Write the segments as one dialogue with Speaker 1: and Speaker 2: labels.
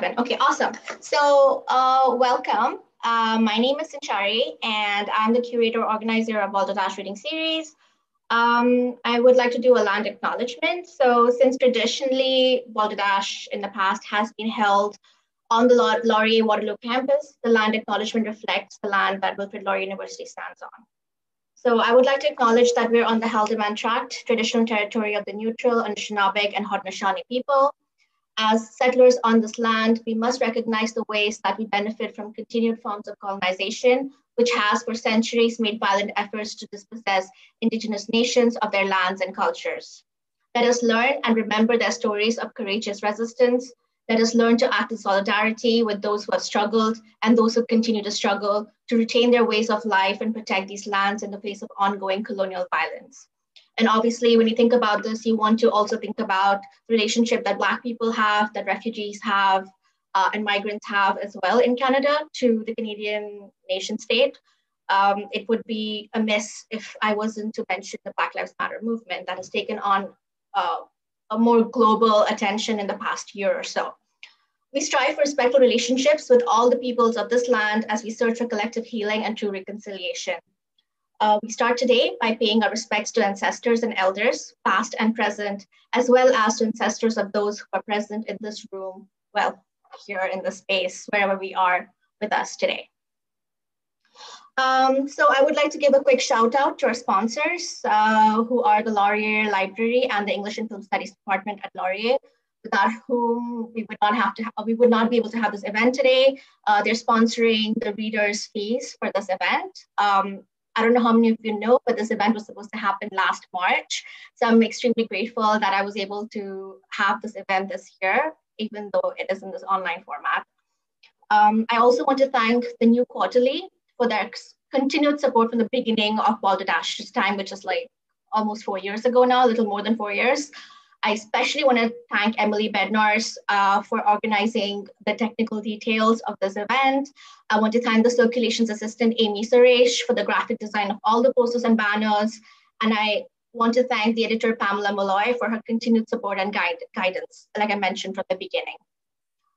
Speaker 1: Okay, awesome. So welcome. My name is Sinchari, and I'm the curator organizer of Balderdash reading series. I would like to do a land acknowledgement. So since traditionally Balderdash in the past has been held on the Laurier Waterloo campus, the land acknowledgement reflects the land that Wilfrid Laurier University stands on. So I would like to acknowledge that we're on the Haldimand Tract, traditional territory of the neutral Anishinaabe and Haudenosaunee people. As settlers on this land, we must recognize the ways that we benefit from continued forms of colonization, which has for centuries made violent efforts to dispossess Indigenous nations of their lands and cultures. Let us learn and remember their stories of courageous resistance. Let us learn to act in solidarity with those who have struggled and those who continue to struggle to retain their ways of life and protect these lands in the face of ongoing colonial violence. And obviously, when you think about this, you want to also think about the relationship that Black people have, that refugees have, and migrants have as well in Canada to the Canadian nation state. It would be amiss if I wasn't to mention the Black Lives Matter movement that has taken on a more global attention in the past year or so. We strive for respectful relationships with all the peoples of this land as we search for collective healing and true reconciliation. We start today by paying our respects to ancestors and elders, past and present, as well as to ancestors of those who are present in this room, well, here in the space, wherever we are with us today. So I would like to give a quick shout out to our sponsors, who are the Laurier Library and the English and Film Studies Department at Laurier, without whom we would not be able to have this event today. They're sponsoring the readers' fees for this event. I don't know how many of you know, but this event was supposed to happen last March. So I'm extremely grateful that I was able to have this event this year, even though it is in this online format. I also want to thank the New Quarterly for their continued support from the beginning of Balderdash's time, which is like almost 4 years ago now, a little more than 4 years. I especially want to thank Emily Bednars for organizing the technical details of this event. I want to thank the circulations assistant, Amy Suresh, for the graphic design of all the posters and banners. And I want to thank the editor, Pamela Malloy, for her continued support and guidance, like I mentioned from the beginning.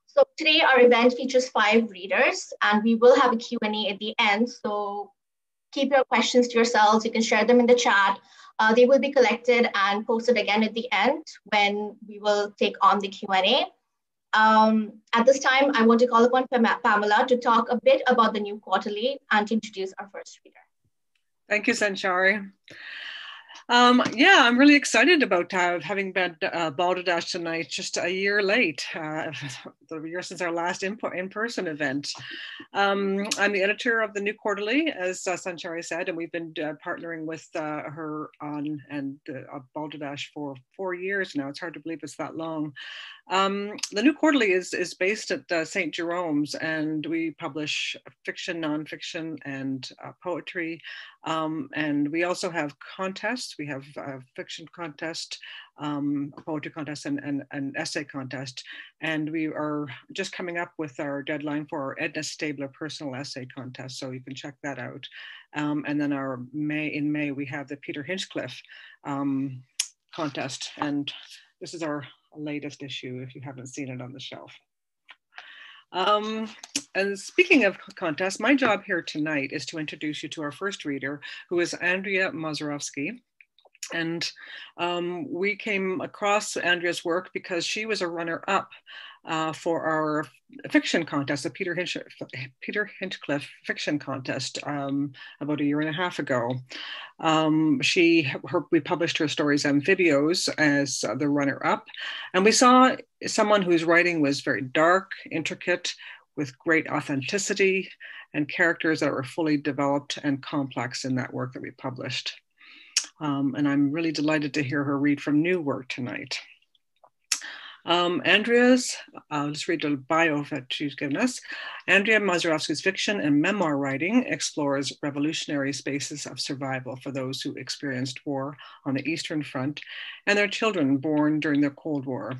Speaker 1: So today our event features 5 readers, and we will have a Q&A at the end. So keep your questions to yourselves. You can share them in the chat. They will be collected and posted again at the end when we will take on the Q&A. At this time, I want to call upon Pamela to talk a bit about the New Quarterly and to introduce our first reader.
Speaker 2: Thank you, Sanchari. Yeah, I'm really excited about having been Balderdash tonight, just a year late, the year since our last in-person event. I'm the editor of the New Quarterly, as Sanchari said, and we've been partnering with her on Balderdash for 4 years now. It's hard to believe it's that long. The New Quarterly is based at St. Jerome's, and we publish fiction, nonfiction, and poetry. And we also have contests. We have a fiction contest, a poetry contest, and an essay contest. And we are just coming up with our deadline for our Edna Stabler personal essay contest, so you can check that out. And then in May, we have the Peter Hinchcliffe contest. And this is our latest issue, if you haven't seen it on the shelf. And speaking of contests, my job here tonight is to introduce you to our first reader, who is Andrea Mozarowski. And we came across Andrea's work because she was a runner-up for our fiction contest, the Peter Hinchcliffe fiction contest, about 1.5 years ago. We published her stories Amphibios as the runner-up, and we saw someone whose writing was very dark, intricate, with great authenticity, and characters that were fully developed and complex in that work that we published. And I'm really delighted to hear her read from new work tonight. Andrea's, I'll just read the bio that she's given us. Andrea Mozarowski's fiction and memoir writing explores revolutionary spaces of survival for those who experienced war on the Eastern Front and their children born during the Cold War.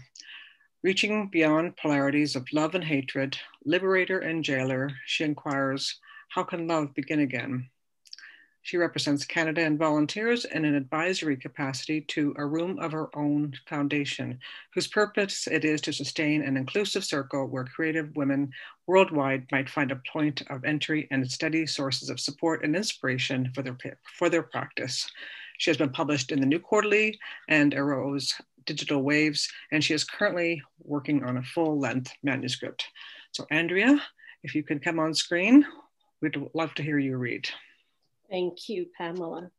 Speaker 2: Reaching beyond polarities of love and hatred, liberator and jailer, she inquires, how can love begin again? She represents Canada and volunteers in an advisory capacity to A Room of Her Own Foundation, whose purpose it is to sustain an inclusive circle where creative women worldwide might find a point of entry and steady sources of support and inspiration for their practice. She has been published in the New Quarterly and Arrow's Digital Waves, and she is currently working on a full-length manuscript. So Andrea, if you could come on screen, we'd love to hear you read.
Speaker 3: Thank you, Pamela.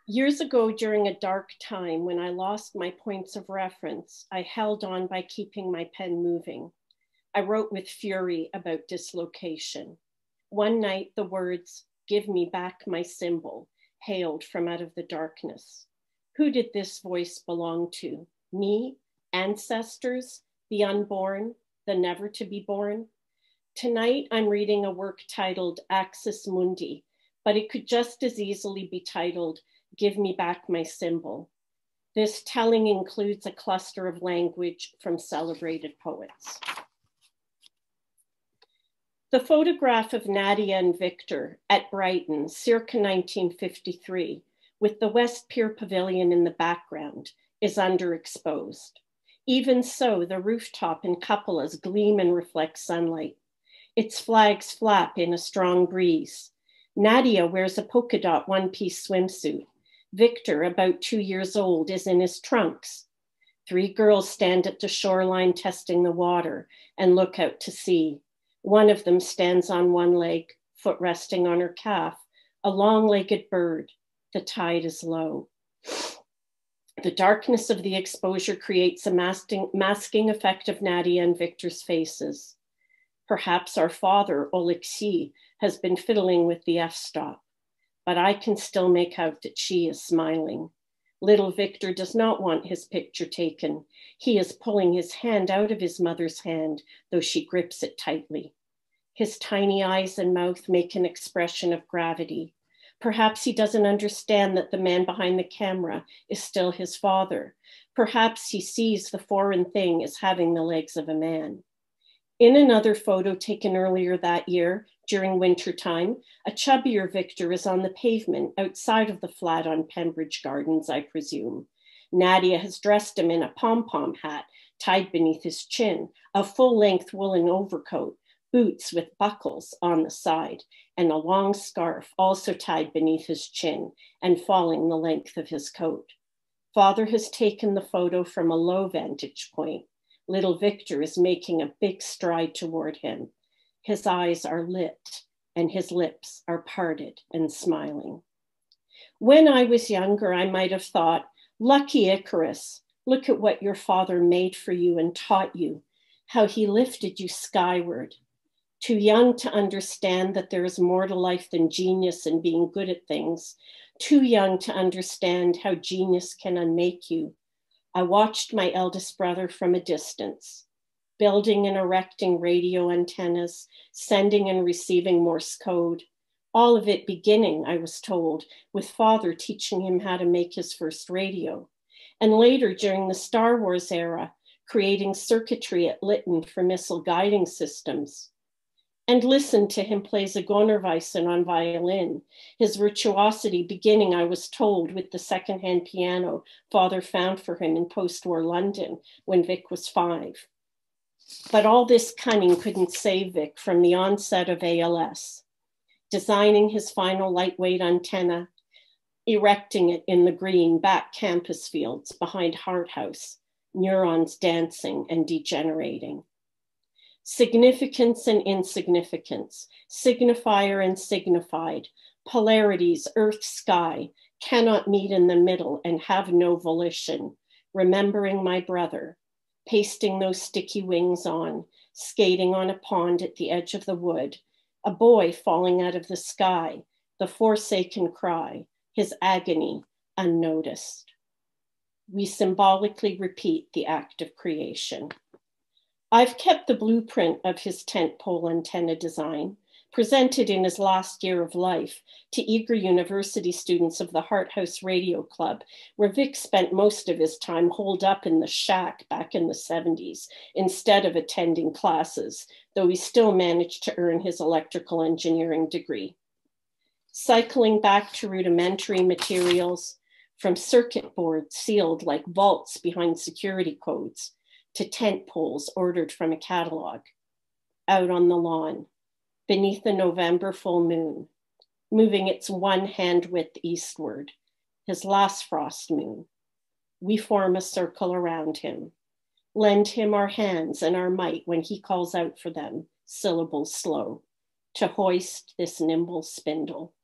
Speaker 3: Years ago, during a dark time when I lost my points of reference, I held on by keeping my pen moving. I wrote with fury about dislocation. One night, the words, "Give me back my symbol," hailed from out of the darkness. Who did this voice belong to? Me, ancestors, the unborn, the never to be born? Tonight, I'm reading a work titled Axis Mundi, but it could just as easily be titled, Give Me Back My Symbol. This telling includes a cluster of language from celebrated poets. The photograph of Nadia and Victor at Brighton, circa 1953, with the West Pier Pavilion in the background, is underexposed. Even so, the rooftop and cupolas gleam and reflect sunlight. Its flags flap in a strong breeze. Nadia wears a polka dot one-piece swimsuit. Victor, about 2 years old, is in his trunks. 3 girls stand at the shoreline testing the water and look out to sea. One of them stands on one leg, foot resting on her calf, a long-legged bird. The tide is low. The darkness of the exposure creates a masking effect of Nadia and Victor's faces. Perhaps our father, Oleksiy, has been fiddling with the f-stop, but I can still make out that she is smiling. Little Victor does not want his picture taken. He is pulling his hand out of his mother's hand, though she grips it tightly. His tiny eyes and mouth make an expression of gravity. Perhaps he doesn't understand that the man behind the camera is still his father. Perhaps he sees the foreign thing as having the legs of a man. In another photo taken earlier that year, during wintertime, a chubbier Victor is on the pavement outside of the flat on Pembridge Gardens, I presume. Nadia has dressed him in a pom-pom hat tied beneath his chin, a full-length woolen overcoat, boots with buckles on the side, and a long scarf also tied beneath his chin and falling the length of his coat. Father has taken the photo from a low vantage point. Little Victor is making a big stride toward him. His eyes are lit and his lips are parted and smiling. When I was younger, I might have thought, lucky Icarus, look at what your father made for you and taught you, how he lifted you skyward. Too young to understand that there is more to life than genius and being good at things. Too young to understand how genius can unmake you. I watched my eldest brother from a distance, building and erecting radio antennas, sending and receiving Morse code. All of it beginning, I was told, with father teaching him how to make his first radio. And later, during the Star Wars era, creating circuitry at Lytton for missile guiding systems. And listened to him play Zigeunerweisen on violin, his virtuosity beginning, I was told, with the secondhand piano father found for him in post-war London when Vic was 5. But all this cunning couldn't save Vic from the onset of ALS, designing his final lightweight antenna, erecting it in the green back campus fields behind Hart House, neurons dancing and degenerating. Significance and insignificance, signifier and signified, polarities, earth, sky, cannot meet in the middle and have no volition. Remembering my brother, pasting those sticky wings on, skating on a pond at the edge of the wood, a boy falling out of the sky, the forsaken cry, his agony unnoticed. We symbolically repeat the act of creation. I've kept the blueprint of his tent pole antenna design, presented in his last year of life to eager university students of the Hart House Radio Club, where Vic spent most of his time holed up in the shack back in the 70s instead of attending classes, though he still managed to earn his electrical engineering degree. cycling back to rudimentary materials, from circuit boards sealed like vaults behind security codes to tent poles ordered from a catalog. Out on the lawn, beneath the November full moon, moving its one hand width eastward, his last frost moon. We form a circle around him, lend him our hands and our might when he calls out for them, syllables slow, to hoist this nimble spindle.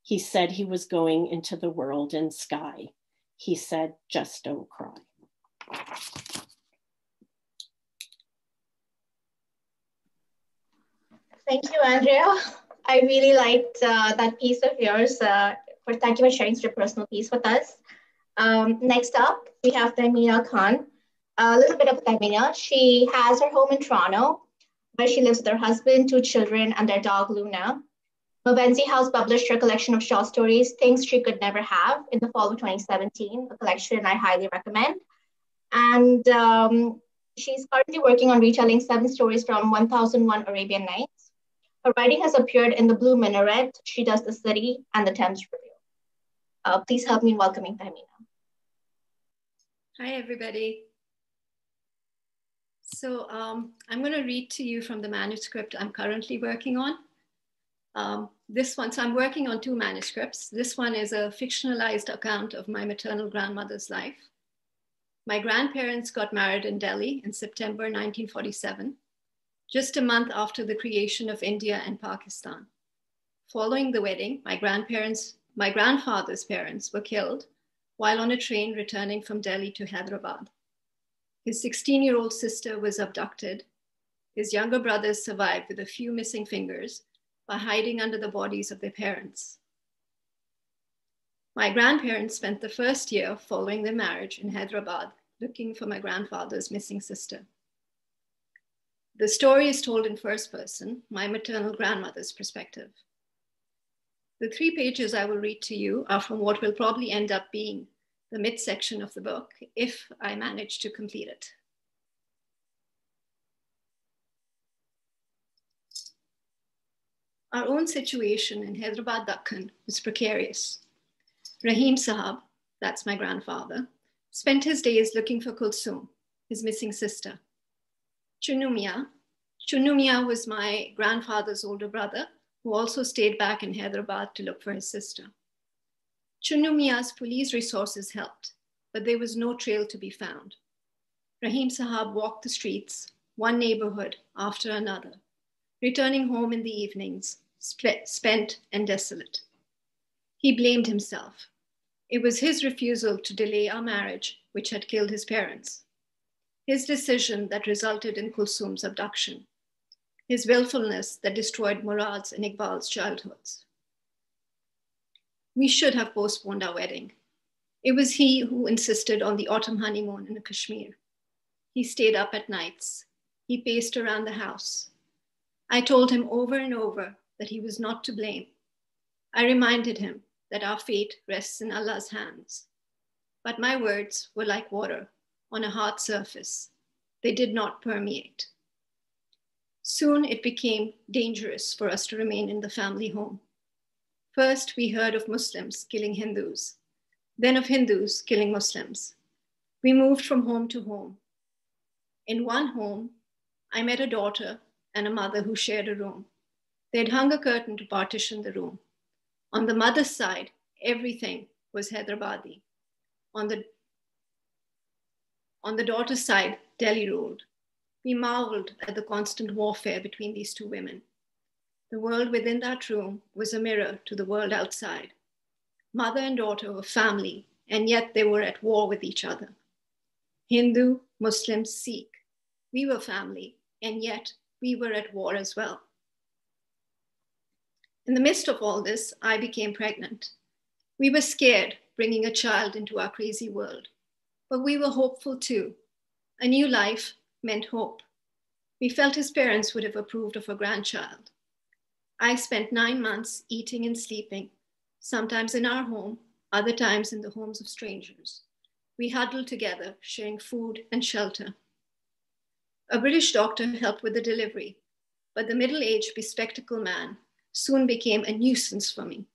Speaker 3: He said he was going into the world and sky. He said, just don't cry.
Speaker 1: Thank you, Andrea. I really liked that piece of yours. Thank you for sharing your personal piece with us. Next up, we have Amina Khan. A little bit of Tehmina. She has her home in Toronto, where she lives with her husband, 2 children, and their dog, Luna. Mavenzi House published her collection of short stories, Things She Could Never Have, in the fall of 2017, a collection I highly recommend. And she's currently working on retelling 7 stories from 1001 Arabian Nights. Her writing has appeared in The Blue Minaret, She Does the City, and The Thames Review. Please help me in welcoming Tehmina.
Speaker 4: Hi, everybody. So I'm going to read to you from the manuscript I'm currently working on. This one, so I'm working on 2 manuscripts. This one is a fictionalized account of my maternal grandmother's life. My grandparents got married in Delhi in September 1947, just a month after the creation of India and Pakistan. Following the wedding, my grandfather's parents were killed while on a train returning from Delhi to Hyderabad. His 16-year-old sister was abducted. His younger brothers survived with a few missing fingers by hiding under the bodies of their parents. My grandparents spent the first year following their marriage in Hyderabad looking for my grandfather's missing sister. The story is told in first person, my maternal grandmother's perspective. The 3 pages I will read to you are from what will probably end up being the midsection of the book, if I manage to complete it. Our own situation in Hyderabad, Dakhan was precarious. Rahim Sahab, that's my grandfather, spent his days looking for Kulsum, his missing sister. Chunnu Miya was my grandfather's older brother, who also stayed back in Hyderabad to look for his sister. Chunnu Miya's police resources helped, but there was no trail to be found. Rahim Sahab walked the streets, one neighborhood after another, returning home in the evenings, spent and desolate. He blamed himself. It was his refusal to delay our marriage which had killed his parents. His decision that resulted in Kulsum's abduction. His willfulness that destroyed Murad's and Iqbal's childhoods. We should have postponed our wedding. It was he who insisted on the autumn honeymoon in Kashmir. He stayed up at nights. He paced around the house. I told him over and over that he was not to blame. I reminded him that our fate rests in Allah's hands. But my words were like water on a hard surface. They did not permeate. Soon it became dangerous for us to remain in the family home. First, we heard of Muslims killing Hindus, then of Hindus killing Muslims. We moved from home to home. In one home, I met a daughter and a mother who shared a room. They'd hung a curtain to partition the room. On the mother's side, everything was Hyderabadi. On the daughter's side, Delhi ruled. We marveled at the constant warfare between these 2 women. The world within that room was a mirror to the world outside. Mother and daughter were family, and yet they were at war with each other. Hindu, Muslim, Sikh. We were family, and yet we were at war as well. In the midst of all this, I became pregnant. We were scared bringing a child into our crazy world, but we were hopeful too. A new life meant hope. We felt his parents would have approved of a grandchild. I spent 9 months eating and sleeping, sometimes in our home, other times in the homes of strangers. We huddled together, sharing food and shelter. A British doctor helped with the delivery, but the middle-aged, bespectacled man soon became a nuisance for me.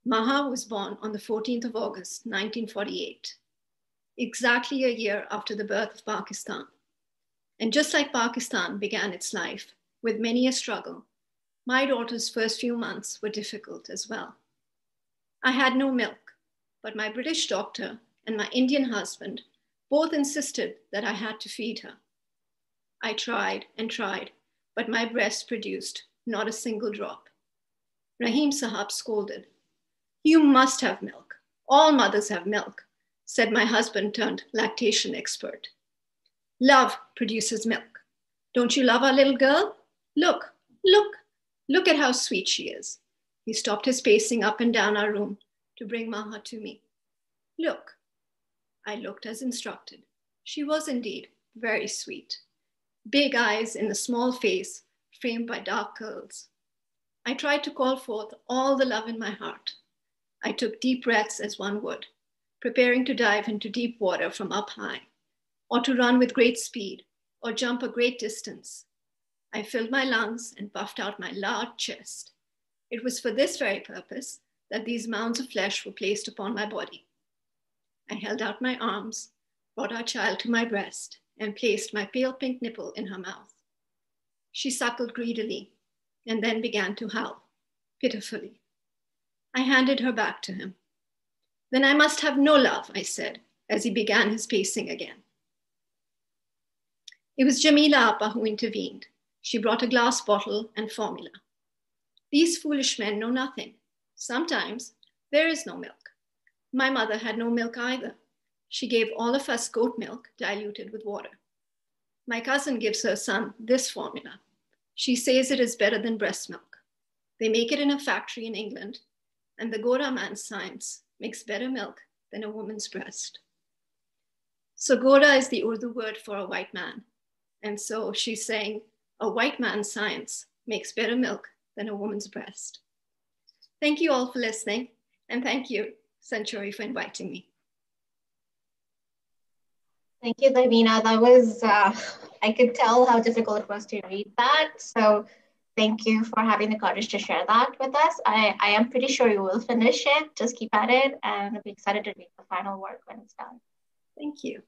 Speaker 4: Maha was born on the 14th of August, 1948, exactly a year after the birth of Pakistan. And just like Pakistan began its life with many a struggle, my daughter's first few months were difficult as well. I had no milk, but my British doctor and my Indian husband both insisted that I had to feed her. I tried and tried, but my breast produced not a single drop. Rahim Sahab scolded. "You must have milk. All mothers have milk," said my husband turned lactation expert. "Love produces milk. Don't you love our little girl? Look, look, look at how sweet she is." He stopped his pacing up and down our room to bring Maha to me. "Look." I looked as instructed. She was indeed very sweet. Big eyes in a small face framed by dark curls. I tried to call forth all the love in my heart. I took deep breaths as one would, preparing to dive into deep water from up high, or to run with great speed, or jump a great distance. I filled my lungs and puffed out my large chest. It was for this very purpose that these mounds of flesh were placed upon my body. I held out my arms, brought our child to my breast, and placed my pale pink nipple in her mouth. She suckled greedily and then began to howl, pitifully. I handed her back to him. "Then I must have no love," I said, as he began his pacing again. It was Jamila Appa who intervened. She brought a glass bottle and formula. These foolish men know nothing. Sometimes there is no milk. My mother had no milk either. She gave all of us goat milk diluted with water. My cousin gives her son this formula. She says it is better than breast milk. They make it in a factory in England, and the Gora man's science makes better milk than a woman's breast. So Gora is the Urdu word for a white man. And so she's saying a white man's science makes better milk than a woman's breast. Thank you all for listening. And thank you, Sanchori, for inviting me.
Speaker 1: Thank you, Tehmina. That was, I could tell how difficult it was to read that. So thank you for having the courage to share that with us. I am pretty sure you will finish it. Just keep at it, and I'll be excited to read the final work when it's done.
Speaker 4: Thank you.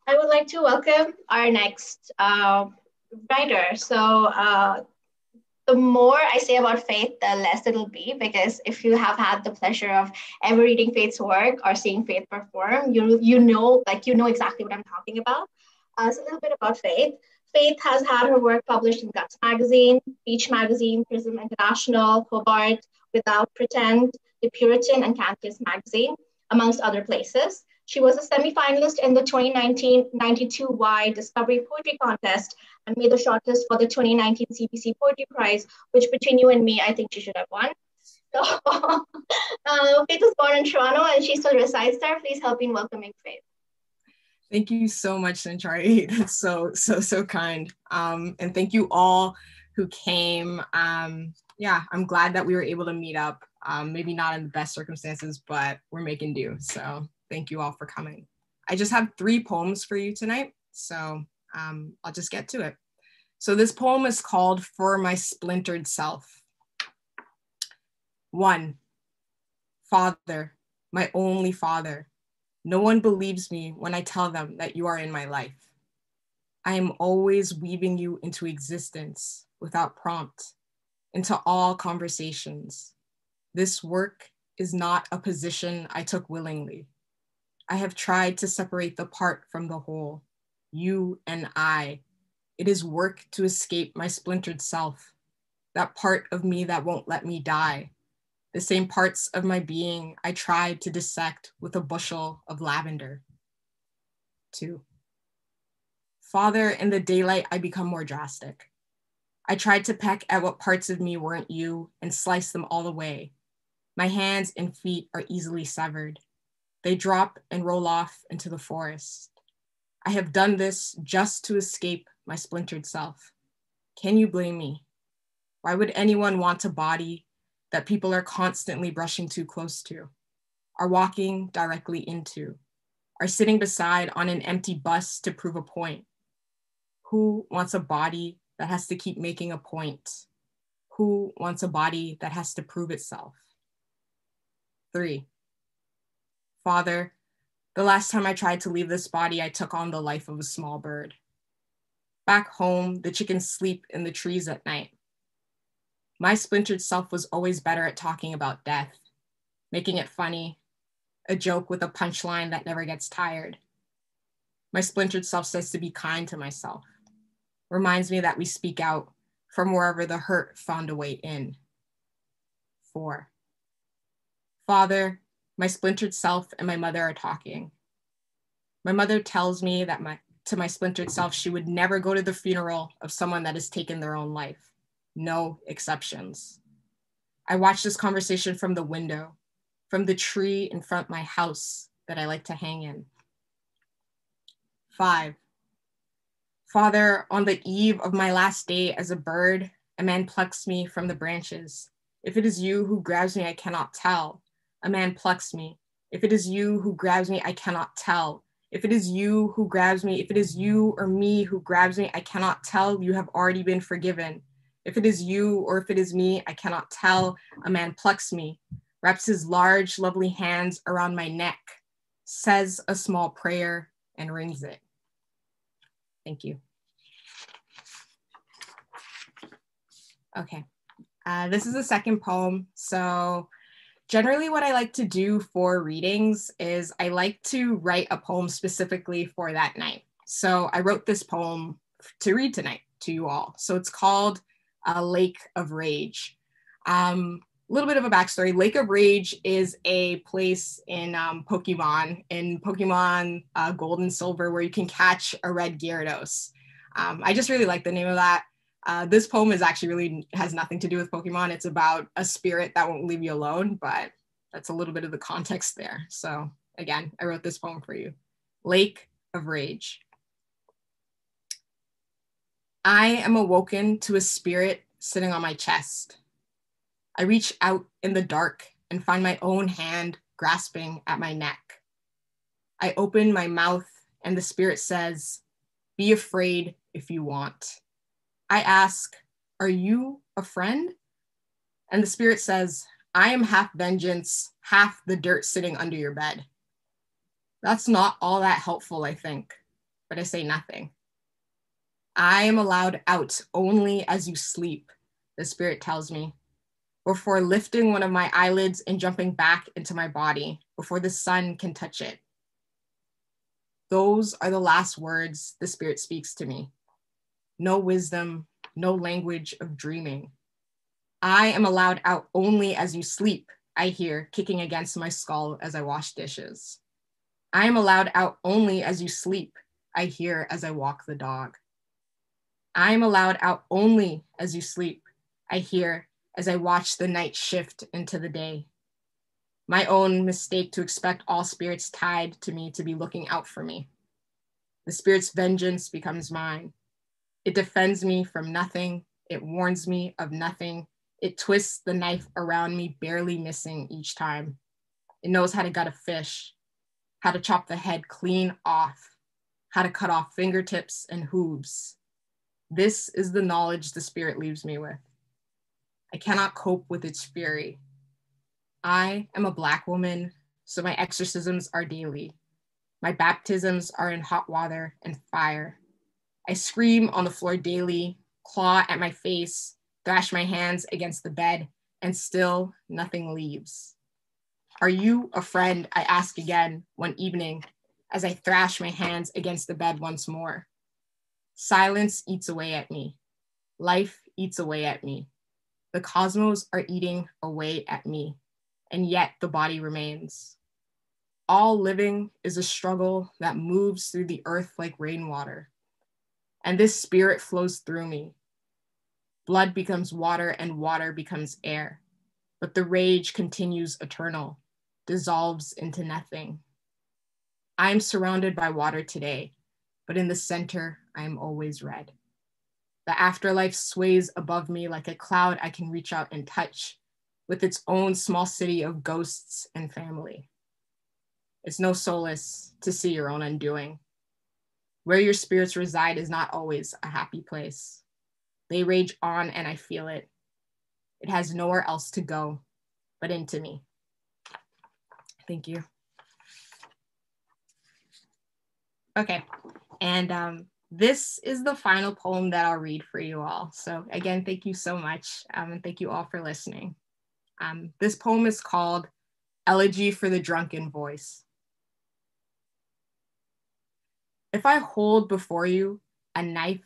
Speaker 1: I would like to welcome our next writer. So the more I say about Faith, the less it'll be, because if you have had the pleasure of ever reading Faith's work or seeing Faith perform, you know exactly what I'm talking about. So a little bit about Faith. Faith has had her work published in Guts Magazine, Beach Magazine, Prism International, Hobart, Without Pretend, The Puritan, and Campus Magazine, amongst other places. She was a semi-finalist in the 2019-92 Y Discovery Poetry Contest and made the shortlist for the 2019 CBC Poetry Prize, which between you and me, I think she should have won. So Faith was born in Toronto and she still resides there. Please help me in welcoming Faith.
Speaker 5: Thank you so much, Sanchari. That's so kind. And thank you all who came. Yeah, I'm glad that we were able to meet up. Maybe not in the best circumstances, but we're making do. So thank you all for coming. I just have 3 poems for you tonight. So I'll just get to it. So this poem is called For My Splintered Self. 1. Father, my only father. No one believes me when I tell them that you are in my life. I am always weaving you into existence without prompt, into all conversations. This work is not a position I took willingly. I have tried to separate the part from the whole, you and I. It is work to escape my splintered self, that part of me that won't let me die. The same parts of my being I tried to dissect with a bushel of lavender. 2. Father, in the daylight, I become more drastic. I tried to peck at what parts of me weren't you and slice them all away. My hands and feet are easily severed. They drop and roll off into the forest. I have done this just to escape my splintered self. Can you blame me? Why would anyone want a body that people are constantly brushing too close to, are walking directly into, are sitting beside on an empty bus to prove a point? Who wants a body that has to keep making a point? Who wants a body that has to prove itself? 3. Father, the last time I tried to leave this body, I took on the life of a small bird. Back home, the chickens sleep in the trees at night. My splintered self was always better at talking about death, making it funny, a joke with a punchline that never gets tired. My splintered self says to be kind to myself, reminds me that we speak out from wherever the hurt found a way in. 4. Father, my splintered self and my mother are talking. My mother tells me that to my splintered self, she would never go to the funeral of someone that has taken their own life. No exceptions. I watch this conversation from the window, from the tree in front of my house that I like to hang in. 5. Father, on the eve of my last day as a bird, a man plucks me from the branches. If it is you who grabs me, I cannot tell. A man plucks me. If it is you who grabs me, I cannot tell. If it is you who grabs me, if it is you or me who grabs me, I cannot tell. You have already been forgiven. If it is you or if it is me, I cannot tell. A man plucks me, wraps his large, lovely hands around my neck, says a small prayer, and rings it. Thank you. Okay, this is the second poem. So generally what I like to do for readings is I like to write a poem specifically for that night. So I wrote this poem to read tonight to you all. So it's called Lake of Rage. A little bit of a backstory. Lake of Rage is a place in Pokemon Gold and Silver where you can catch a red Gyarados. I just really like the name of that. This poem is actually really has nothing to do with Pokemon. It's about a spirit that won't leave you alone, but that's a little bit of the context there. So again, I wrote this poem for you. Lake of Rage. I am awoken to a spirit sitting on my chest. I reach out in the dark and find my own hand grasping at my neck. I open my mouth and the spirit says, "Be afraid if you want." I ask, "Are you a friend?" And the spirit says, "I am half vengeance, half the dirt sitting under your bed." That's not all that helpful, I think, but I say nothing. I am allowed out only as you sleep, the spirit tells me, before lifting one of my eyelids and jumping back into my body, before the sun can touch it. Those are the last words the spirit speaks to me. No wisdom, no language of dreaming. I am allowed out only as you sleep, I hear kicking against my skull as I wash dishes. I am allowed out only as you sleep, I hear as I walk the dog. I am allowed out only as you sleep, I hear as I watch the night shift into the day. My own mistake to expect all spirits tied to me to be looking out for me. The spirit's vengeance becomes mine. It defends me from nothing. It warns me of nothing. It twists the knife around me, barely missing each time. It knows how to gut a fish, how to chop the head clean off, how to cut off fingertips and hooves. This is the knowledge the spirit leaves me with. I cannot cope with its fury. I am a Black woman, so my exorcisms are daily. My baptisms are in hot water and fire. I scream on the floor daily, claw at my face, thrash my hands against the bed, and still nothing leaves. Are you a friend? I ask again one evening as I thrash my hands against the bed once more. Silence eats away at me. Life eats away at me. The cosmos are eating away at me, and yet the body remains. All living is a struggle that moves through the earth like rainwater, and this spirit flows through me. Blood becomes water and water becomes air, but the rage continues eternal, dissolves into nothing. I am surrounded by water today, but in the center, I am always red. The afterlife sways above me like a cloud I can reach out and touch, with its own small city of ghosts and family. It's no solace to see your own undoing. Where your spirits reside is not always a happy place. They rage on and I feel it. It has nowhere else to go but into me. Thank you. Okay, and this is the final poem that I'll read for you all. So again, thank you so much, and thank you all for listening. This poem is called Elegy for the Drunken Voice. If I hold before you a knife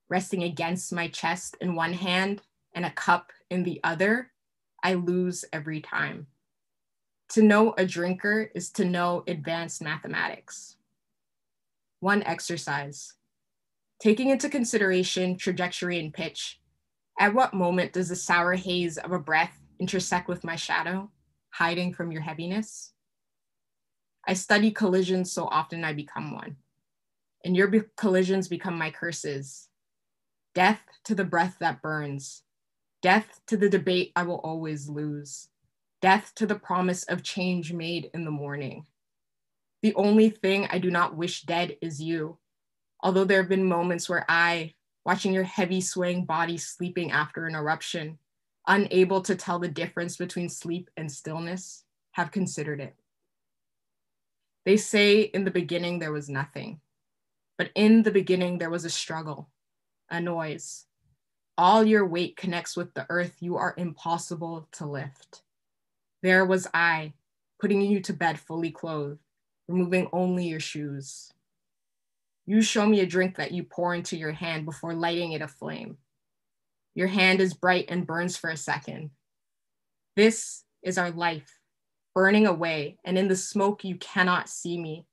Speaker 5: resting against my chest in one hand and a cup in the other, I lose every time. To know a drinker is to know advanced mathematics. One exercise. Taking into consideration trajectory and pitch, at what moment does the sour haze of a breath intersect with my shadow, hiding from your heaviness? I study collisions so often I become one, and your collisions become my curses. Death to the breath that burns, death to the debate I will always lose, death to the promise of change made in the morning. The only thing I do not wish dead is you, although there have been moments where I, watching your heavy swaying body sleeping after an eruption, unable to tell the difference between sleep and stillness, have considered it. They say in the beginning there was nothing, but in the beginning there was a struggle, a noise. All your weight connects with the earth you are impossible to lift. There was I, putting you to bed fully clothed, removing only your shoes. You show me a drink that you pour into your hand before lighting it aflame. Your hand is bright and burns for a second. This is our life, burning away, and in the smoke you cannot see me.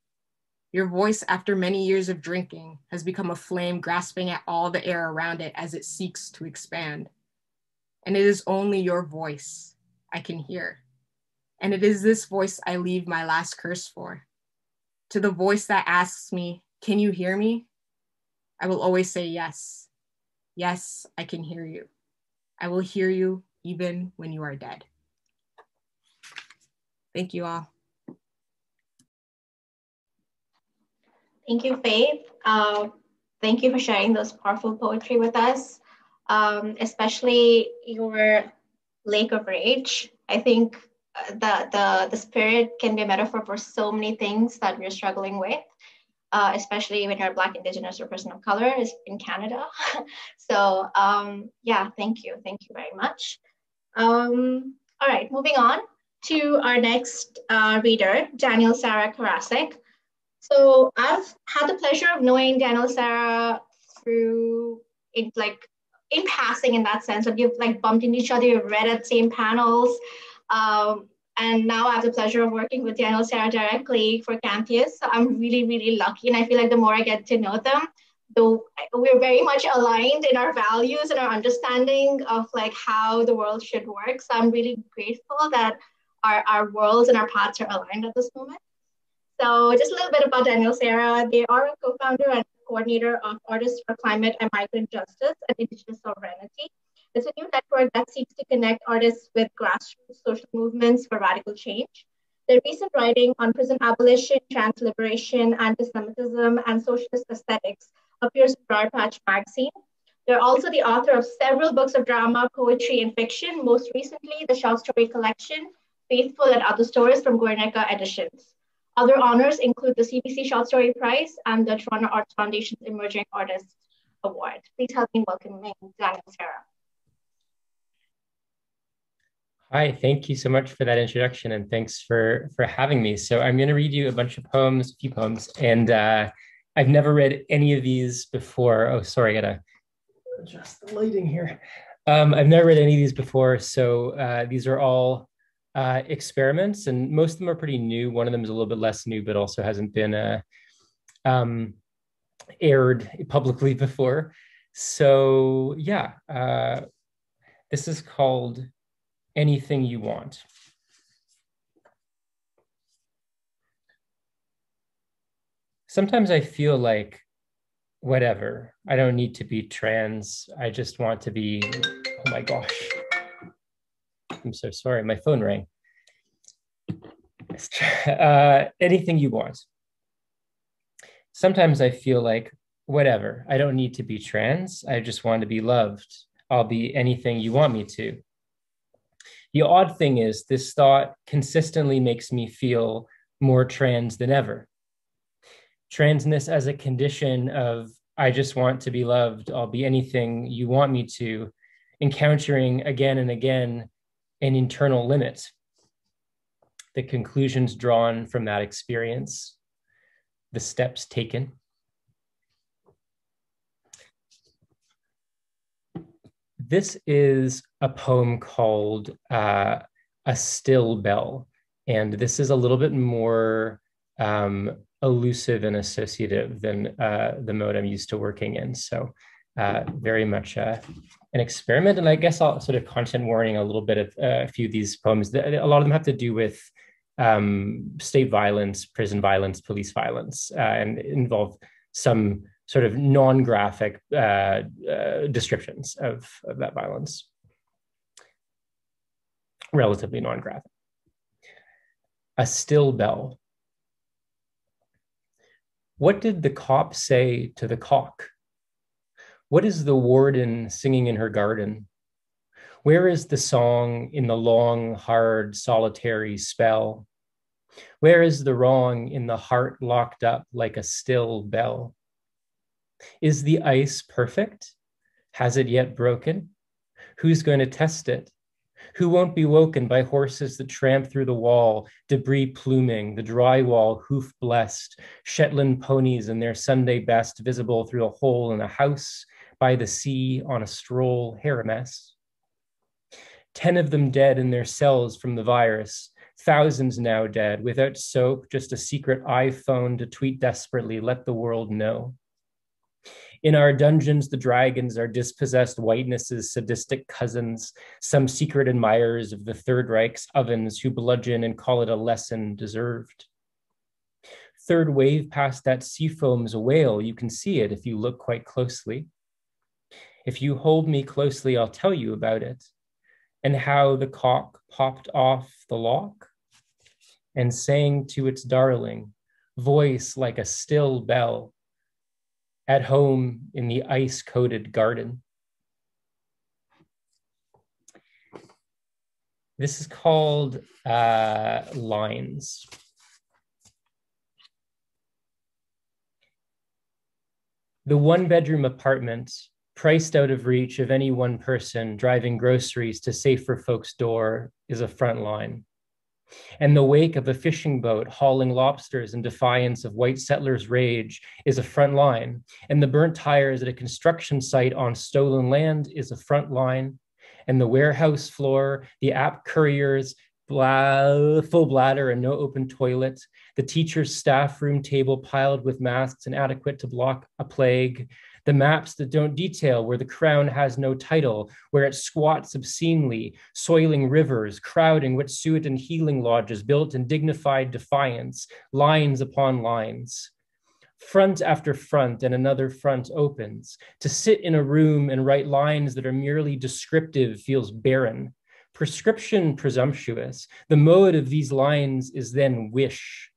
Speaker 5: Your voice, after many years of drinking, has become a flame grasping at all the air around it as it seeks to expand. And it is only your voice I can hear. And it is this voice I leave my last curse for. To the voice that asks me, "Can you hear me?" I will always say yes. Yes, I can hear you. I will hear you even when you are dead. Thank you all.
Speaker 1: Thank you, Faith. Thank you for sharing those powerful poetry with us, especially your Lake of Rage. I think the spirit can be a metaphor for so many things that we're struggling with, especially when you're a Black, Indigenous, or person of color in Canada. So yeah, thank you very much. All right, moving on to our next reader, Daniel Sarah Karasik. So I've had the pleasure of knowing Daniel Sarah through in passing, in that sense, that you've like bumped into each other, you've read at same panels. And now I have the pleasure of working with Daniel Sarah directly for Campus. So I'm really, really lucky. And I feel like the more I get to know them, though we're very much aligned in our values and our understanding of like how the world should work. So I'm really grateful that our worlds and our paths are aligned at this moment. So just a little bit about Daniel Sarah. They are a co-founder and coordinator of Artists for Climate and Migrant Justice and Indigenous Sovereignty. It's a new network that seeks to connect artists with grassroots social movements for radical change. Their recent writing on prison abolition, trans liberation, anti-Semitism, and socialist aesthetics appears in Briar Patch magazine. They're also the author of several books of drama, poetry, and fiction, most recently the short story collection, Faithful and Other Stories from Guernica Editions. Other honors include the CBC Short Story Prize and the Toronto Arts Foundation's Emerging Artists Award. Please help me welcome Daniel Sarah.
Speaker 6: Hi, thank you so much for that introduction, and thanks for having me. So I'm going to read you a few poems, and I've never read any of these before. Oh, sorry, I gotta adjust the lighting here. I've never read any of these before, so these are all experiments, and most of them are pretty new. One of them is a little bit less new, but also hasn't been aired publicly before. So yeah, this is called Anything You Want. Sometimes I feel like, whatever, I don't need to be trans. I just want to be, oh my gosh. I'm so sorry, my phone rang. Anything you want. Sometimes I feel like, whatever, I don't need to be trans. I just want to be loved. I'll be anything you want me to. The odd thing is this thought consistently makes me feel more trans than ever. Transness as a condition of, I just want to be loved, I'll be anything you want me to, encountering again and again an internal limit. The conclusions drawn from that experience, the steps taken. This is a poem called A Still Bell, and this is a little bit more elusive and associative than the mode I'm used to working in. So very much an experiment. And I guess I'll sort of content warning a little bit of a few of these poems. A lot of them have to do with state violence, prison violence, police violence, and involve some sort of non-graphic descriptions of that violence. Relatively non-graphic. A Still Bell. What did the cop say to the cock? What is the warden singing in her garden? Where is the song in the long, hard, solitary spell? Where is the wrong in the heart locked up like a still bell? Is the ice perfect? Has it yet broken? Who's going to test it? Who won't be woken by horses that tramp through the wall, debris pluming, the drywall hoof blessed, Shetland ponies in their Sunday best visible through a hole in a house, by the sea on a stroll, hair a mess. 10 of them dead in their cells from the virus, thousands now dead, without soap, just a secret iPhone to tweet desperately, let the world know. In our dungeons, the dragons are dispossessed whiteness's sadistic cousins, some secret admirers of the Third Reich's ovens who bludgeon and call it a lesson deserved. Third wave past that sea foam's a whale, you can see it if you look quite closely. If you hold me closely, I'll tell you about it, and how the cock popped off the lock and sang to its darling, voice like a still bell, at home in the ice-coated garden. This is called Lines. The one-bedroom apartment, priced out of reach of any one person driving groceries to safer folks' door, is a front line. And the wake of a fishing boat hauling lobsters in defiance of white settlers' rage is a front line. And the burnt tires at a construction site on stolen land is a front line. And the warehouse floor, the app courier's full bladder and no open toilet, the teacher's staff room table piled with masks inadequate to block a plague, the maps that don't detail where the crown has no title, where it squats obscenely, soiling rivers, crowding Wet'suwet'en and healing lodges built in dignified defiance, lines upon lines. Front after front and another front opens. To sit in a room and write lines that are merely descriptive feels barren. Prescription presumptuous. The mode of these lines is then wish.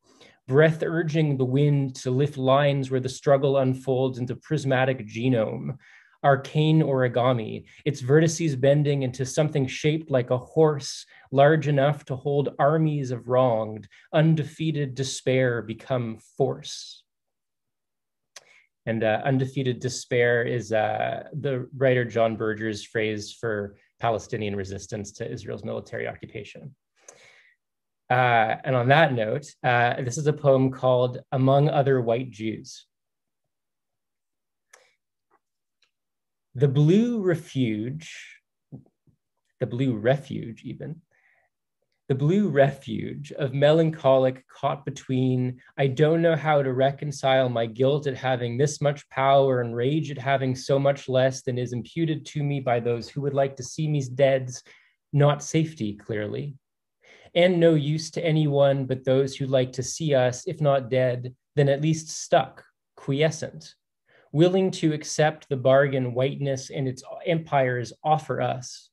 Speaker 6: Breath urging the wind to lift lines where the struggle unfolds into prismatic genome, arcane origami, its vertices bending into something shaped like a horse, large enough to hold armies of wronged, undefeated despair become force. And undefeated despair is the writer John Berger's phrase for Palestinian resistance to Israel's military occupation. And on that note, this is a poem called Among Other White Jews. The blue refuge of melancholic caught between, I don't know how to reconcile my guilt at having this much power and rage at having so much less than is imputed to me by those who would like to see me dead, not safety, clearly. And no use to anyone but those who like to see us, if not dead, then at least stuck, quiescent, willing to accept the bargain whiteness and its empires offer us.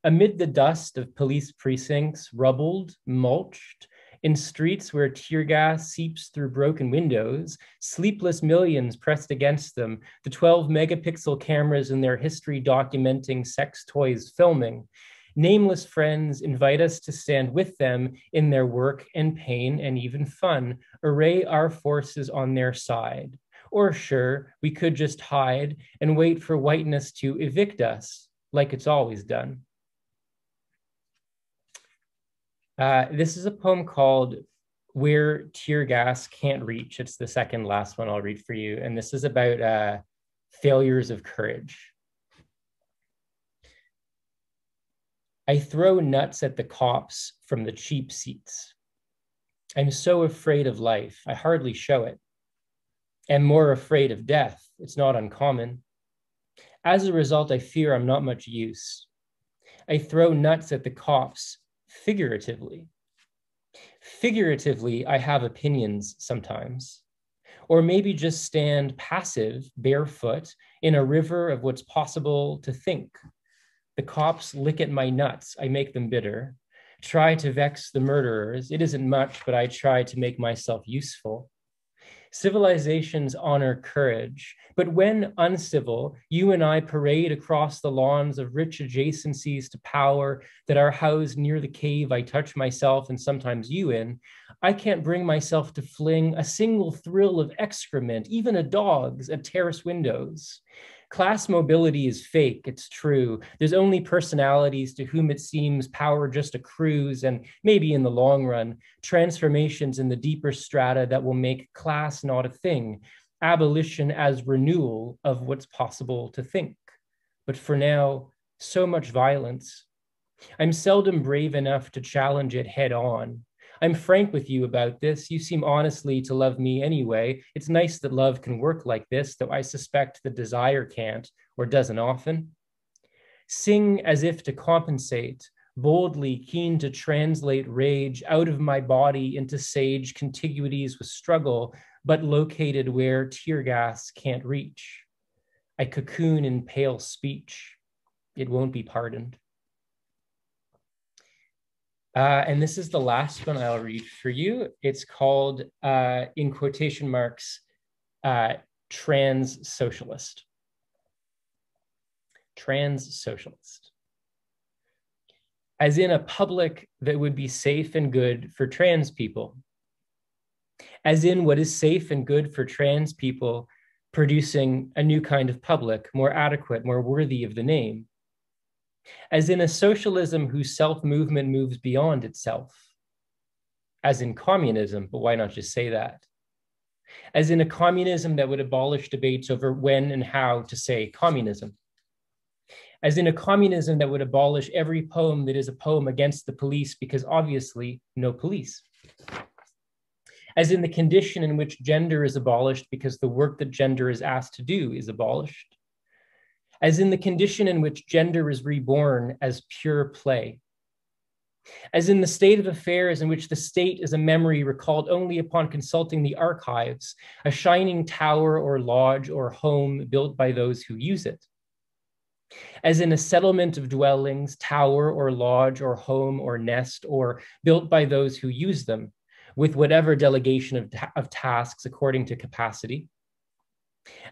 Speaker 6: Amid the dust of police precincts, rubbled, mulched, in streets where tear gas seeps through broken windows, sleepless millions pressed against them, the 12 megapixel cameras in their history documenting sex toys filming, Nameless friends invite us to stand with them in their work and pain and even fun, array our forces on their side. Or sure, we could just hide and wait for whiteness to evict us, like it's always done. This is a poem called Where Tear Gas Can't Reach. It's the second last one I'll read for you. And this is about failures of courage. I throw nuts at the cops from the cheap seats. I'm so afraid of life, I hardly show it. I'm more afraid of death, it's not uncommon. As a result, I fear I'm not much use. I throw nuts at the cops figuratively. Figuratively, I have opinions sometimes. Or maybe just stand passive, barefoot, in a river of what's possible to think. The cops lick at my nuts, I make them bitter. Try to vex the murderers, it isn't much, but I try to make myself useful. Civilizations honor courage, but when uncivil, you and I parade across the lawns of rich adjacencies to power that are housed near the cave I touch myself and sometimes you in, I can't bring myself to fling a single thrill of excrement, even a dog's, at terrace windows. Class mobility is fake, it's true. There's only personalities to whom it seems power just accrues, and maybe in the long run, transformations in the deeper strata that will make class not a thing, abolition as renewal of what's possible to think. But for now, so much violence. I'm seldom brave enough to challenge it head on. I'm frank with you about this. You seem honestly to love me anyway. It's nice that love can work like this, though I suspect the desire can't or doesn't often. Sing as if to compensate, boldly keen to translate rage out of my body into sage contiguities with struggle, but located where tear gas can't reach. I cocoon in pale speech. It won't be pardoned. And this is the last one I'll read for you. It's called, in quotation marks, trans socialist. Trans socialist. As in a public that would be safe and good for trans people. As in what is safe and good for trans people, producing a new kind of public, more adequate, more worthy of the name. As in a socialism whose self-movement moves beyond itself. As in communism, but why not just say that? As in a communism that would abolish debates over when and how to say communism. As in a communism that would abolish every poem that is a poem against the police because obviously no police. As in the condition in which gender is abolished because the work that gender is asked to do is abolished. As in the condition in which gender is reborn as pure play. As in the state of affairs in which the state is a memory recalled only upon consulting the archives, a shining tower or lodge or home built by those who use it. As in a settlement of dwellings, tower or lodge or home or nest, or built by those who use them, with whatever delegation of tasks according to capacity.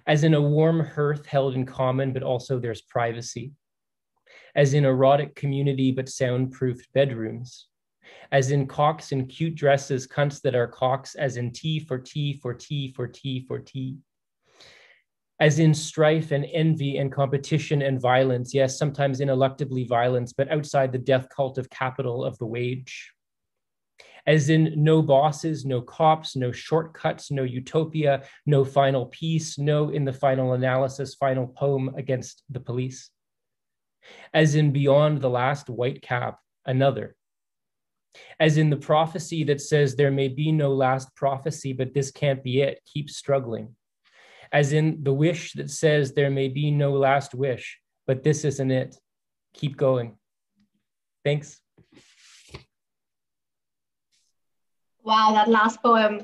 Speaker 6: As in a warm hearth held in common, but also there's privacy. As in erotic community, but soundproofed bedrooms. As in cocks in cute dresses, cunts that are cocks, as in tea for tea for tea for tea for tea. As in strife and envy and competition and violence, yes, sometimes ineluctably violence, but outside the death cult of capital of the wage. As in no bosses, no cops, no shortcuts, no utopia, no final peace, no, in the final analysis, final poem against the police. As in beyond the last white cap, another. As in the prophecy that says there may be no last prophecy, but this can't be it, keep struggling. As in the wish that says there may be no last wish, but this isn't it, keep going. Thanks.
Speaker 1: Wow, that last poem.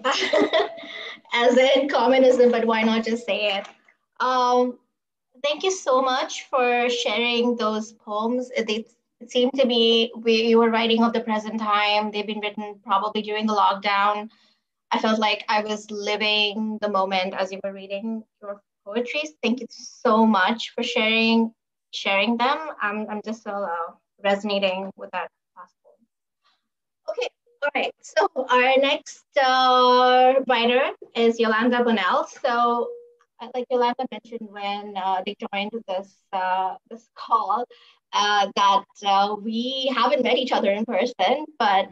Speaker 1: As in communism, but why not just say it? Thank you so much for sharing those poems. It seemed to be, you were writing of the present time. They've been written probably during the lockdown. I felt like I was living the moment as you were reading your poetry. Thank you so much for sharing them. I'm just so resonating with that last poem. Okay, all right. So our next writer is Yolanda Bonnell. So like Yolanda mentioned when they joined this call, that we haven't met each other in person, but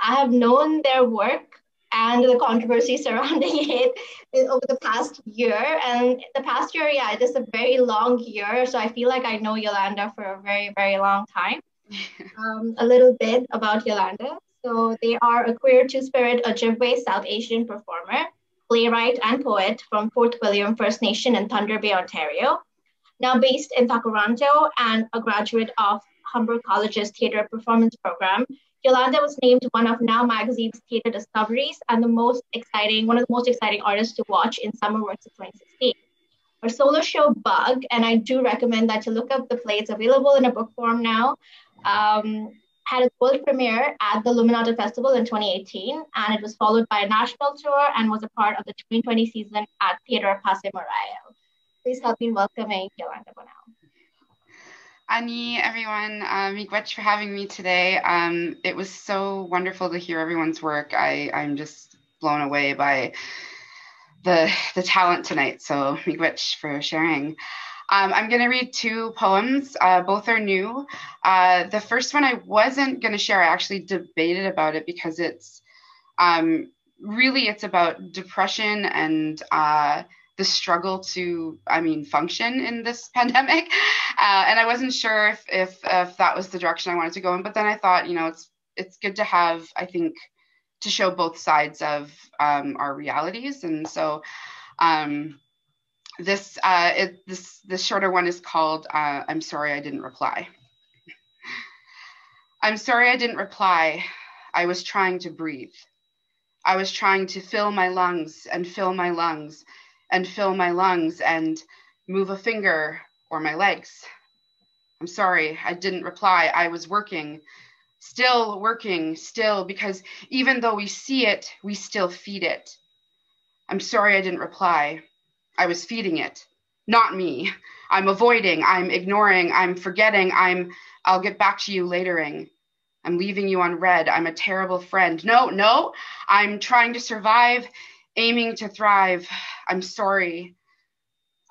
Speaker 1: I have known their work and the controversy surrounding it over the past year. And the past year, yeah, it is a very long year. So I feel like I know Yolanda for a very, very long time. A little bit about Yolanda. So they are a queer two-spirit Ojibwe South Asian performer, playwright and poet from Fort William First Nation in Thunder Bay, Ontario. Now based in Takaranto and a graduate of Humber College's Theatre Performance Program, Yolanda was named one of Now Magazine's Theatre Discoveries and one of the most exciting artists to watch in Summer Works of 2016. Her solo show, Bug, and I do recommend that you look up the play. It's available in a book form now, had its world premiere at the Luminata Festival in 2018, and it was followed by a national tour and was a part of the 2020 season at Theatre Passe Morayo. Please help me in welcoming Yolanda Bonnell.
Speaker 7: Ani, everyone, miigwech for having me today. It was so wonderful to hear everyone's work. I'm just blown away by the talent tonight. So miigwech for sharing. I'm going to read two poems. Both are new. The first one I wasn't going to share. I actually debated about it because it's really, it's about depression and the struggle to, function in this pandemic. And I wasn't sure if that was the direction I wanted to go in. But then I thought, it's good to have, I think, to show both sides of our realities. And so this shorter one is called I'm Sorry I Didn't Reply. I'm sorry I didn't reply. I was trying to breathe. I was trying to fill my lungs and fill my lungs and fill my lungs and move a finger or my legs. I'm sorry I didn't reply. I was working, still, because even though we see it, we still feed it. I'm sorry I didn't reply. I was feeding it, not me. I'm avoiding, I'm ignoring, I'm forgetting, I'll get back to you latering. I'm leaving you on red. I'm a terrible friend. No, I'm trying to survive, aiming to thrive. I'm sorry.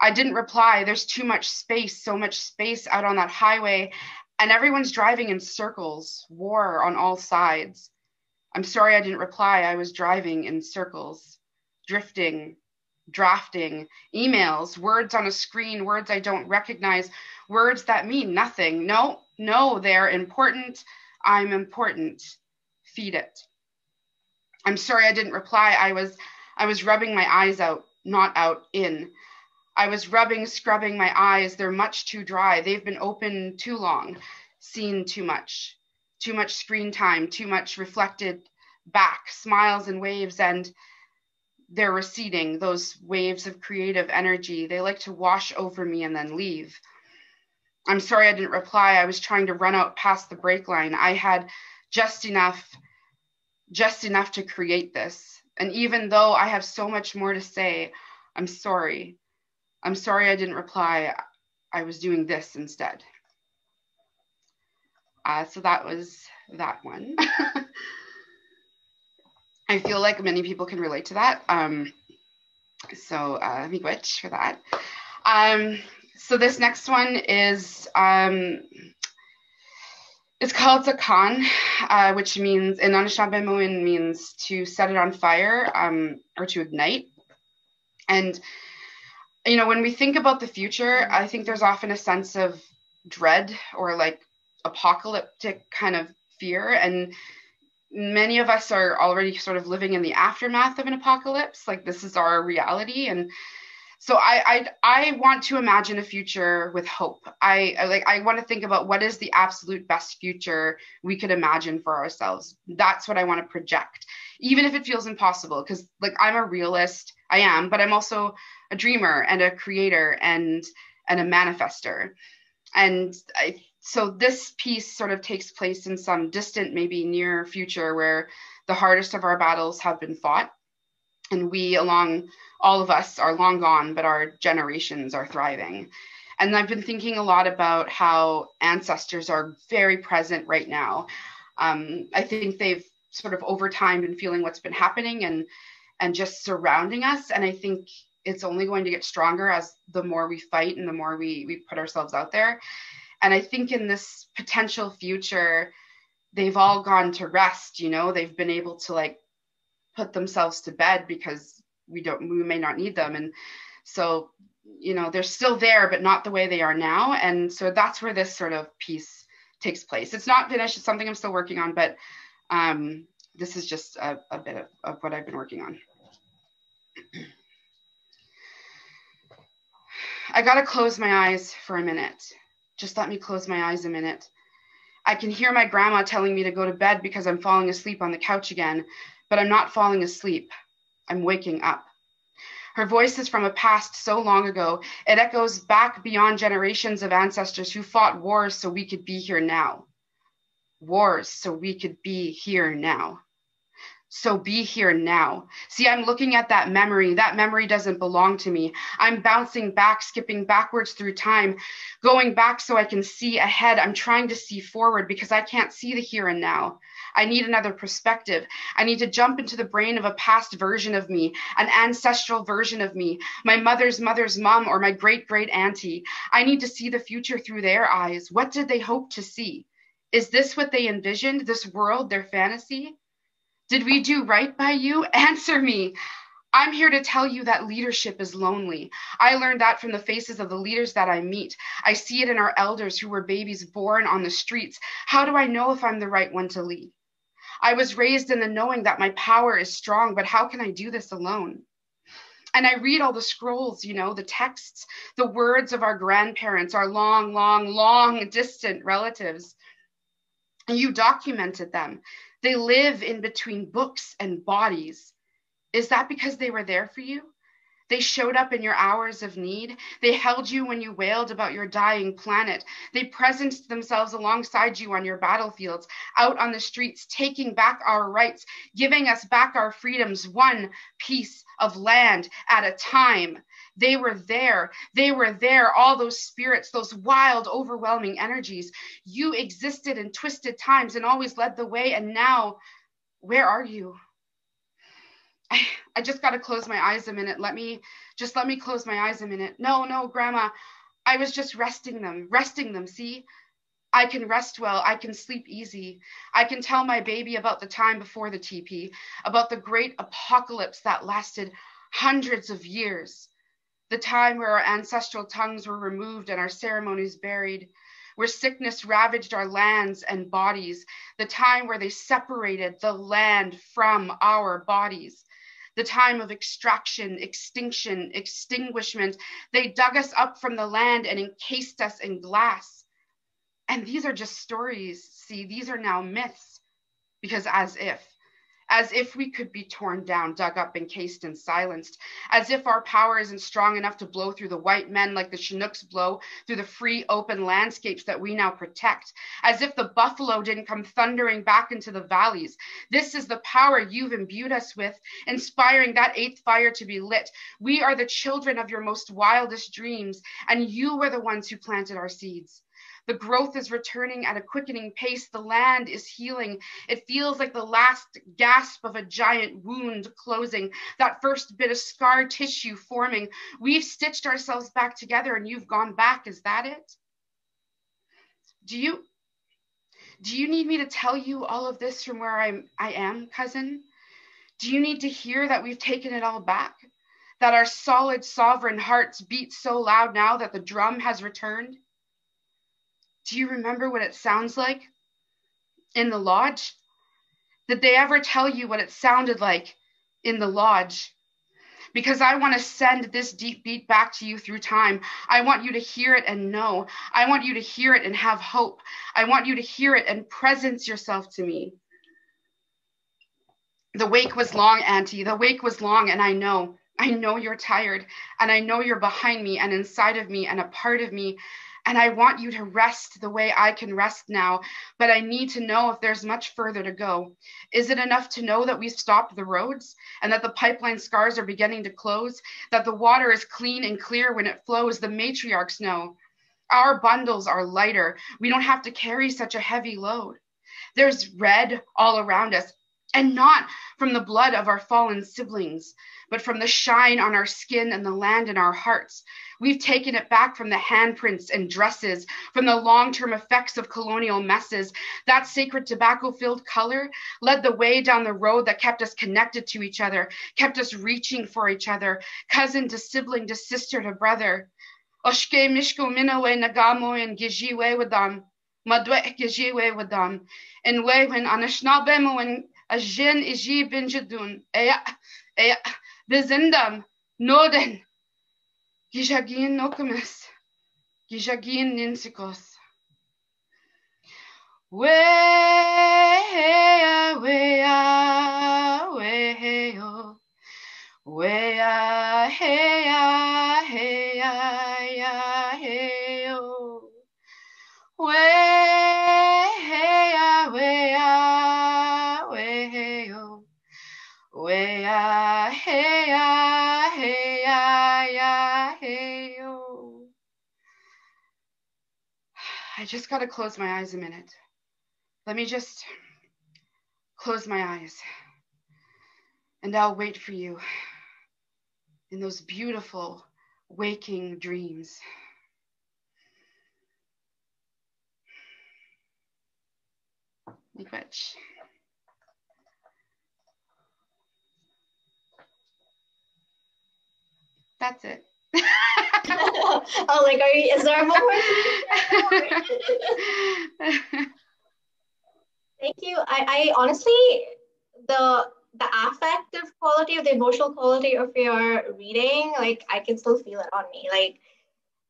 Speaker 7: I didn't reply. There's too much space, so much space out on that highway, and everyone's driving in circles, war on all sides. I'm sorry I didn't reply. I was driving in circles, drifting, drafting, emails, words on a screen, words I don't recognize, words that mean nothing. No, they're important. I'm important. Feed it. I'm sorry I didn't reply. I was rubbing my eyes out, not out, in. I was scrubbing my eyes. They're much too dry. They've been open too long, seen too much screen time, too much reflected back, smiles and waves, and they're receding, those waves of creative energy. They like to wash over me and then leave. I'm sorry I didn't reply. I was trying to run out past the break line. I had just enough to create this. And even though I have so much more to say, I'm sorry. I'm sorry I didn't reply. I was doing this instead. So that was that one. I feel like many people can relate to that. So miigwech for that. So this next one is, it's called Khan, which means, in Anishinaabe means to set it on fire or to ignite. And, when we think about the future, I think there's often a sense of dread or like apocalyptic kind of fear. And many of us are already sort of living in the aftermath of an apocalypse. Like, this is our reality. And so I want to imagine a future with hope. I want to think about what is the absolute best future we could imagine for ourselves. That's what I want to project, even if it feels impossible, because like I'm a realist, I am, but I'm also a dreamer and a creator and a manifester. And so this piece sort of takes place in some distant, maybe near future where the hardest of our battles have been fought. And all of us are long gone, but our generations are thriving. And I've been thinking a lot about how ancestors are very present right now. I think they've sort of over time been feeling what's been happening and just surrounding us. And I think it's only going to get stronger as the more we fight and the more we put ourselves out there. And I think in this potential future, they've all gone to rest, you know, they've been able to like put themselves to bed because we may not need them. And so, you know, they're still there, but not the way they are now. And so that's where this sort of piece takes place. It's not finished, it's something I'm still working on, but this is just a bit of what I've been working on. I gotta close my eyes for a minute. Just let me close my eyes a minute. I can hear my grandma telling me to go to bed because I'm falling asleep on the couch again, but I'm not falling asleep. I'm waking up. Her voice is from a past so long ago, it echoes back beyond generations of ancestors who fought wars so we could be here now. Wars so we could be here now. So be here now. See, I'm looking at that memory. That memory doesn't belong to me. I'm bouncing back, skipping backwards through time, going back so I can see ahead. I'm trying to see forward because I can't see the here and now. I need another perspective. I need to jump into the brain of a past version of me, an ancestral version of me, my mother's mother's mom or my great-great auntie. I need to see the future through their eyes. What did they hope to see? Is this what they envisioned, this world, their fantasy? Did we do right by you? Answer me. I'm here to tell you that leadership is lonely. I learned that from the faces of the leaders that I meet. I see it in our elders who were babies born on the streets. How do I know if I'm the right one to lead? I was raised in the knowing that my power is strong, but how can I do this alone? And I read all the scrolls, you know, the texts, the words of our grandparents, our long, long, long distant relatives. And you documented them. They live in between books and bodies. Is that because they were there for you? They showed up in your hours of need. They held you when you wailed about your dying planet. They presenced themselves alongside you on your battlefields, out on the streets, taking back our rights, giving us back our freedoms, one piece of land at a time. They were there. They were there. All those spirits, those wild, overwhelming energies. You existed in twisted times and always led the way. And now, where are you? I just got to close my eyes a minute. Let me close my eyes a minute. No, Grandma. I was just resting them. See? I can rest well. I can sleep easy. I can tell my baby about the time before the TP, about the great apocalypse that lasted hundreds of years. The time where our ancestral tongues were removed and our ceremonies buried, where sickness ravaged our lands and bodies, the time where they separated the land from our bodies, the time of extraction, extinction, extinguishment. They dug us up from the land and encased us in glass. And these are just stories. See, these are now myths, because as if we could be torn down, dug up, encased, and silenced, as if our power isn't strong enough to blow through the white men like the Chinooks blow through the free, open landscapes that we now protect, as if the buffalo didn't come thundering back into the valleys. This is the power you've imbued us with, inspiring that eighth fire to be lit. We are the children of your most wildest dreams, and you were the ones who planted our seeds. The growth is returning at a quickening pace. The land is healing. It feels like the last gasp of a giant wound closing, that first bit of scar tissue forming. We've stitched ourselves back together and you've gone back. Is that it? Do you need me to tell you all of this from where I am, cousin? Do you need to hear that we've taken it all back? That our solid, sovereign hearts beat so loud now that the drum has returned? Do you remember what it sounds like in the lodge? Did they ever tell you what it sounded like in the lodge? Because I want to send this deep beat back to you through time. I want you to hear it and know. I want you to hear it and have hope. I want you to hear it and presence yourself to me. The wake was long, Auntie. The wake was long, and I know you're tired, and I know you're behind me and inside of me and a part of me. And I want you to rest the way I can rest now, but I need to know if there's much further to go. Is it enough to know that we've stopped the roads and that the pipeline scars are beginning to close, that the water is clean and clear when it flows? The matriarchs know. our bundles are lighter. We don't have to carry such a heavy load. There's red all around us, and not from the blood of our fallen siblings, but from the shine on our skin and the land in our hearts. We've taken it back from the handprints and dresses, from the long-term effects of colonial messes. That sacred tobacco-filled color led the way down the road that kept us connected to each other, kept us reaching for each other, cousin to sibling to sister to brother. Oshke mishko minawe nagamo and gijiwe wadam, madwe gijiwe wadam, and we when anashnabemo and ajin iji binjadun, eya, bizindam, noden, gijagin nokumis, gijagin ninsikos. Weya, weya, weyo, weya, heya, heya, ya, heyo. Weya, weya, weyo, weya, heya, heya, ya, heyo. I just gotta close my eyes a minute. Let me just close my eyes, and I'll wait for you in those beautiful waking dreams. Miigwech. That's it.
Speaker 1: Oh, like, is there more? Thank you. I honestly, the affective quality, or the emotional quality of your reading, like, I can still feel it on me. Like,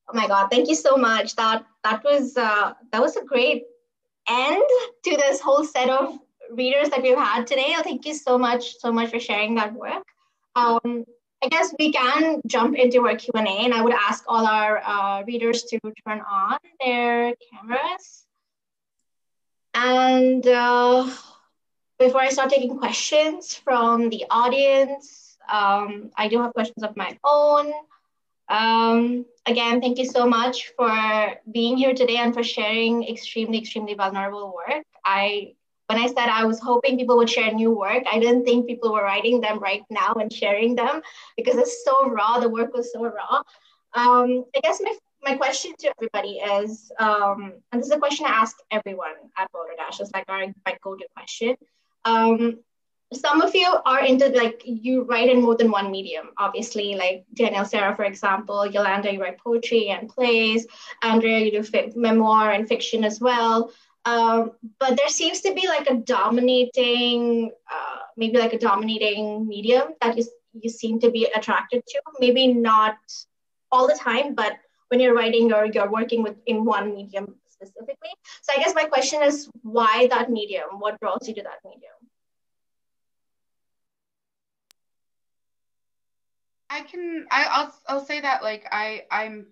Speaker 1: oh my God, thank you so much. That was a great end to this whole set of readers that we've had today. Thank you so much for sharing that work. I guess we can jump into our Q&A, and I would ask all our readers to turn on their cameras. And before I start taking questions from the audience, I do have questions of my own. Again, thank you so much for being here today and for sharing extremely, extremely vulnerable work. When I said I was hoping people would share new work, I didn't think people were writing them right now and sharing them, because it's so raw. The work was so raw. I guess my question to everybody is, and this is a question I ask everyone at Balderdash, it's like my go-to question. Some of you are into, like, you write in more than one medium, obviously, like Danielle, Sarah, for example. Yolanda, you write poetry and plays. Andrea, you do memoir and fiction as well. But there seems to be like a dominating, maybe like a dominating medium that you seem to be attracted to. Maybe not all the time, but when you're writing or you're working in one medium specifically. So I guess my question is, why that medium? What draws you to that medium?
Speaker 7: I'll say that, like, I'm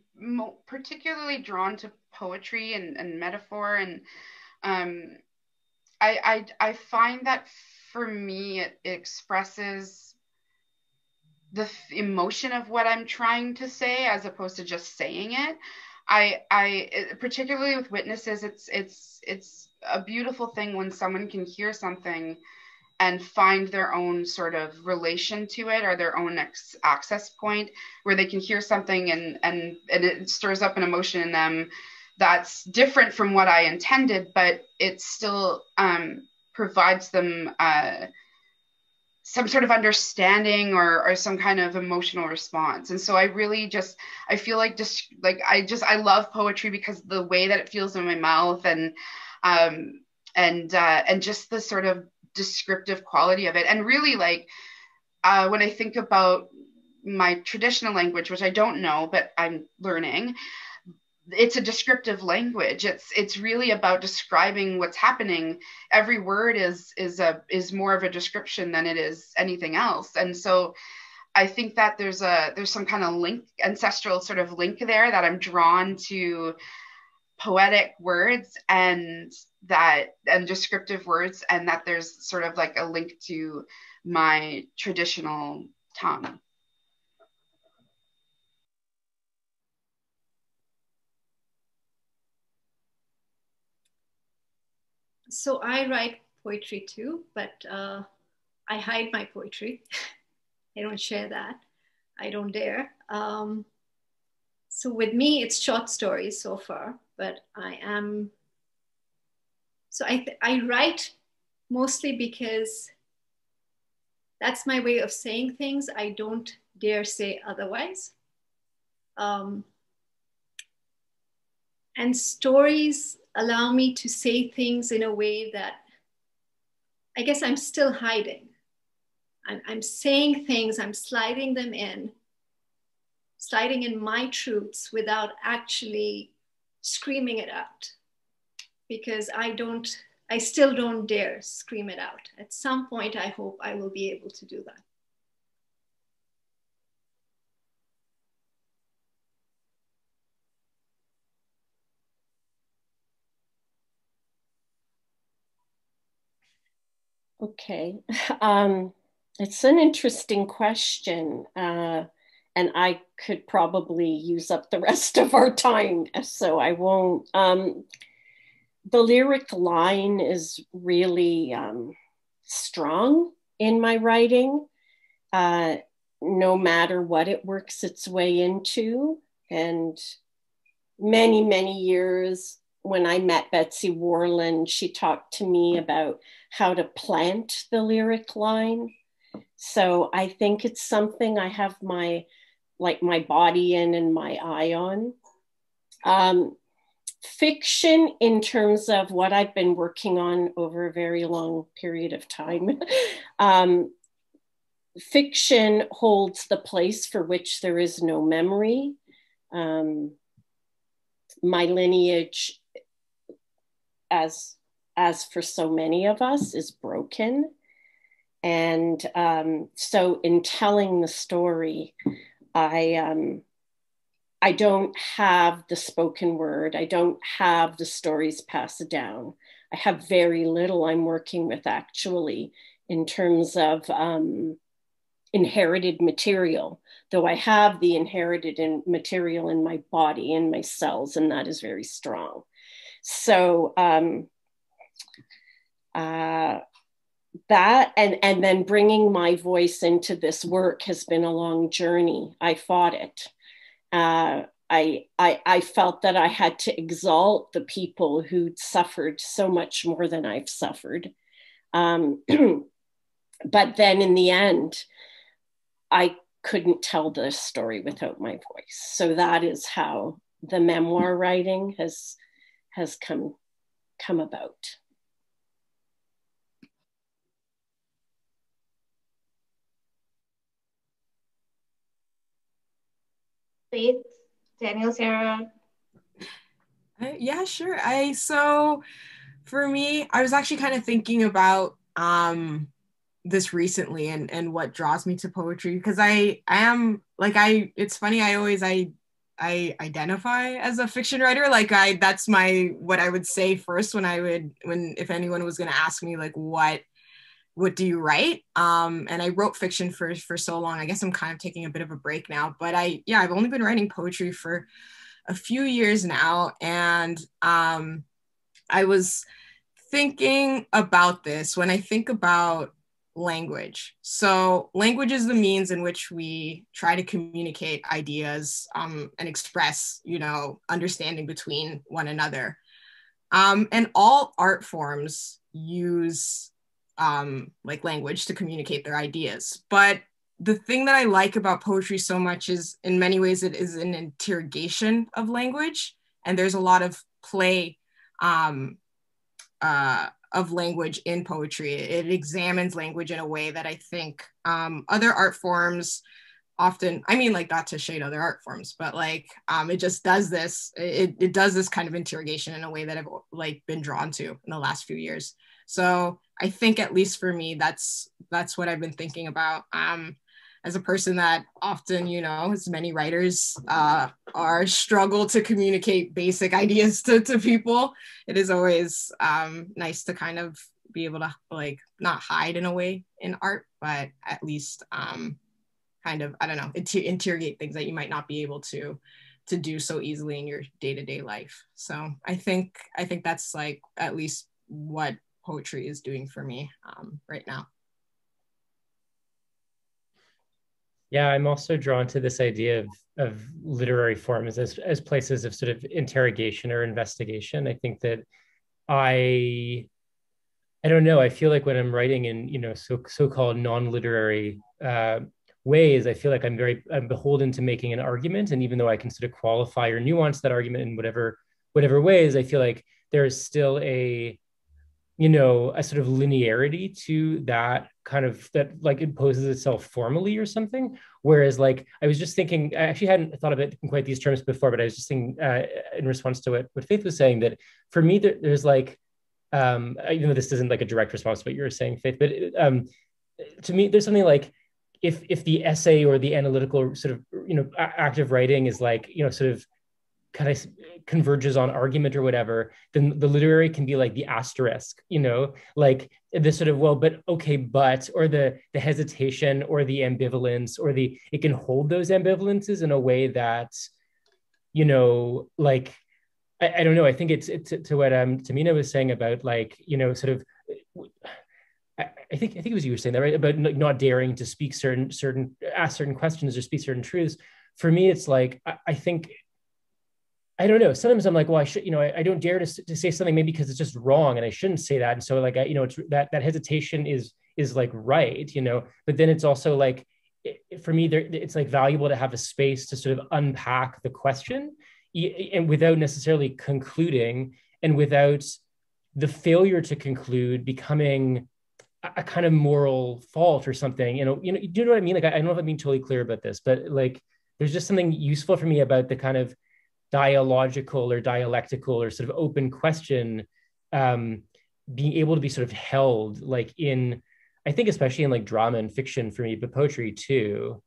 Speaker 7: particularly drawn to poetry and metaphor, and I find that for me it expresses the emotion of what I'm trying to say, as opposed to just saying it. I particularly with witnesses, it's a beautiful thing when someone can hear something and find their own sort of relation to it, or their own access point, where they can hear something and it stirs up an emotion in them that's different from what I intended, but it still provides them some sort of understanding or some kind of emotional response. And so I really I feel like I love poetry because the way that it feels in my mouth, and just the sort of descriptive quality of it. And really, like, when I think about my traditional language, which I don't know, but I'm learning, it's a descriptive language. It's really about describing what's happening. Every word is more of a description than it is anything else. And so I think that there's some kind of ancestral sort of link there, that I'm drawn to poetic words and descriptive words, and that there's sort of like a link to my traditional tongue.
Speaker 4: So I write poetry too, but I hide my poetry. I don't share that. I don't dare. So with me, it's short stories so far, but I write mostly because that's my way of saying things. I don't dare say otherwise. And stories allow me to say things in a way that I guess I'm still hiding. I'm saying things, I'm sliding in my truths without actually screaming it out, because I still don't dare scream it out. At some point, I hope I will be able to do that.
Speaker 3: Okay. It's an interesting question. And I could probably use up the rest of our time, so I won't. The lyric line is really strong in my writing, no matter what it works its way into. And many, many years when I met Betsy Warland, she talked to me about how to plant the lyric line. So I think it's something I have my body in and my eye on. Fiction, in terms of what I've been working on over a very long period of time, fiction holds the place for which there is no memory. My lineage, as for so many of us, is broken. And so in telling the story, I don't have the spoken word. I don't have the stories passed down. I have very little I'm working with, actually, in terms of inherited material, though I have the inherited material in my body, in my cells, and that is very strong. So that and then bringing my voice into this work has been a long journey. I fought it. I felt that I had to exalt the people who'd suffered so much more than I've suffered. But then in the end, I couldn't tell the story without my voice. So that is how the memoir writing has come about.
Speaker 1: Faith, Daniel, Sarah.
Speaker 5: Yeah, sure. So for me, I was actually kind of thinking about this recently and what draws me to poetry, because I am like, it's funny, I identify as a fiction writer. Like that's what I would say first if anyone was going to ask me like, what do you write? And I wrote fiction for so long. I guess I'm kind of taking a bit of a break now, but I've only been writing poetry for a few years now. And I was thinking about this when I think about language. So language is the means in which we try to communicate ideas and express, understanding between one another. And all art forms use like language to communicate their ideas. But the thing that I like about poetry so much is, in many ways, it is an interrogation of language. And there's a lot of play of language in poetry. It examines language in a way that I think other art forms often, like, not to shade other art forms, but like it just does this, it does this kind of interrogation in a way that I've like been drawn to in the last few years. So I think, at least for me, that's what I've been thinking about. As a person that often, as many writers are struggle to communicate basic ideas to people, it is always nice to kind of be able to like not hide in a way in art, but at least kind of, I don't know, interrogate things that you might not be able to do so easily in your day-to-day life. So I think that's like at least what poetry is doing for me right now.
Speaker 6: Yeah, I'm also drawn to this idea of literary forms as places of sort of interrogation or investigation. I think that I don't know. I feel like when I'm writing in, so-called non-literary ways, I feel like I'm beholden to making an argument. And even though I can sort of qualify or nuance that argument in whatever ways, I feel like there is still a sort of linearity to that that like imposes itself formally or something. Whereas like, I was just thinking, I actually hadn't thought of it in quite these terms before, but I was just thinking in response to what Faith was saying, that for me, there's like, even though this isn't like a direct response to what you were saying, Faith, but to me, there's something like if the essay or the analytical sort of, active writing is like, sort of kind of converges on argument or whatever, then the literary can be like the asterisk, like the sort of, well, but okay, but, or the hesitation or the ambivalence or it can hold those ambivalences in a way that, like, I don't know. I think it's to what Tehmina was saying about like, sort of, I think it was you were saying that, right? About not daring to speak ask certain questions or speak certain truths. For me, it's like, I think, I don't know. Sometimes I'm like, well, I should, I don't dare to say something maybe because it's just wrong and I shouldn't say that. And so like, it's that hesitation is like, right. But then it's also like, for me, it's like valuable to have a space to sort of unpack the question and without necessarily concluding and without the failure to conclude becoming a kind of moral fault or something, do you know what I mean? Like, I don't know if I'm being totally clear about this, but like, there's just something useful for me about the kind of dialogical or dialectical or sort of open question, being able to be sort of held like in, I think, especially in like drama and fiction for me, but poetry too.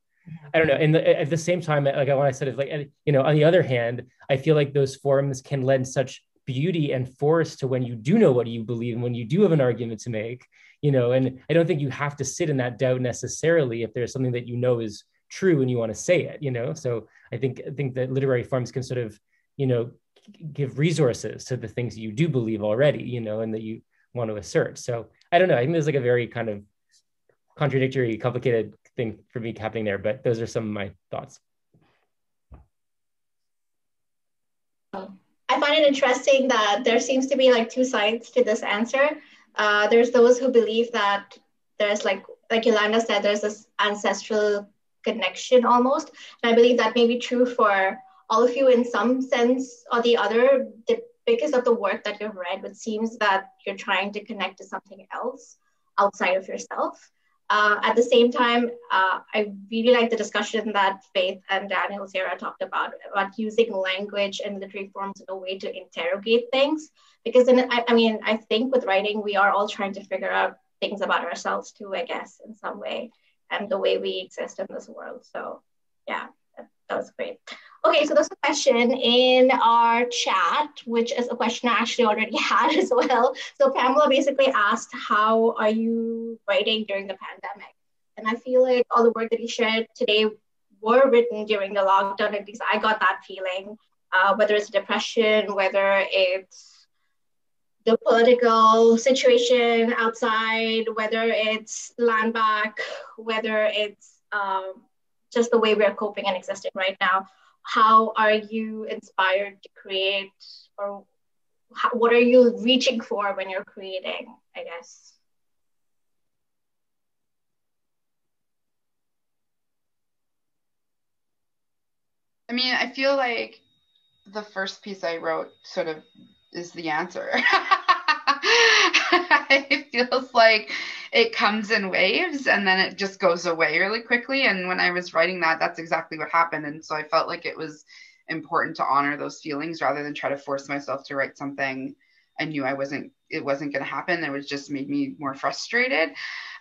Speaker 6: I don't know. And at the same time, like when I said it, like, on the other hand, I feel like those forms can lend such beauty and force to when you do know what you believe and when you do have an argument to make, and I don't think you have to sit in that doubt necessarily if there's something that is true and you want to say it, so I think that literary forms can sort of, give resources to the things you do believe already, and that you want to assert. So I don't know. I think there's like a very kind of contradictory, complicated thing for me happening there, but those are some of my thoughts.
Speaker 1: I find it interesting that there seems to be like two sides to this answer. There's those who believe that there's like Yolanda said, there's this ancestral connection almost. And I believe that may be true for all of you in some sense or the other, because of the work that you've read, it seems that you're trying to connect to something else outside of yourself. At the same time, I really like the discussion that Faith and Daniel Sarah talked about using language and literary forms in a way to interrogate things. Because I think with writing, we are all trying to figure out things about ourselves too, I guess, in some way, and the way we exist in this world. So yeah, that was great. Okay, so there's a question in our chat, which is a question I actually already had as well. So Pamela basically asked, how are you writing during the pandemic? And I feel like all the work that you shared today were written during the lockdown. At least I got that feeling, whether it's depression, whether it's the political situation outside, whether it's land back, whether it's just the way we're coping and existing right now. How are you inspired to create, or what are you reaching for when you're creating, I guess?
Speaker 7: I mean, I feel like the first piece I wrote sort of is the answer. It feels like it comes in waves and then it just goes away really quickly. And when I was writing that, that's exactly what happened. And so I felt like it was important to honor those feelings rather than try to force myself to write something I knew it wasn't going to happen. It was just made me more frustrated.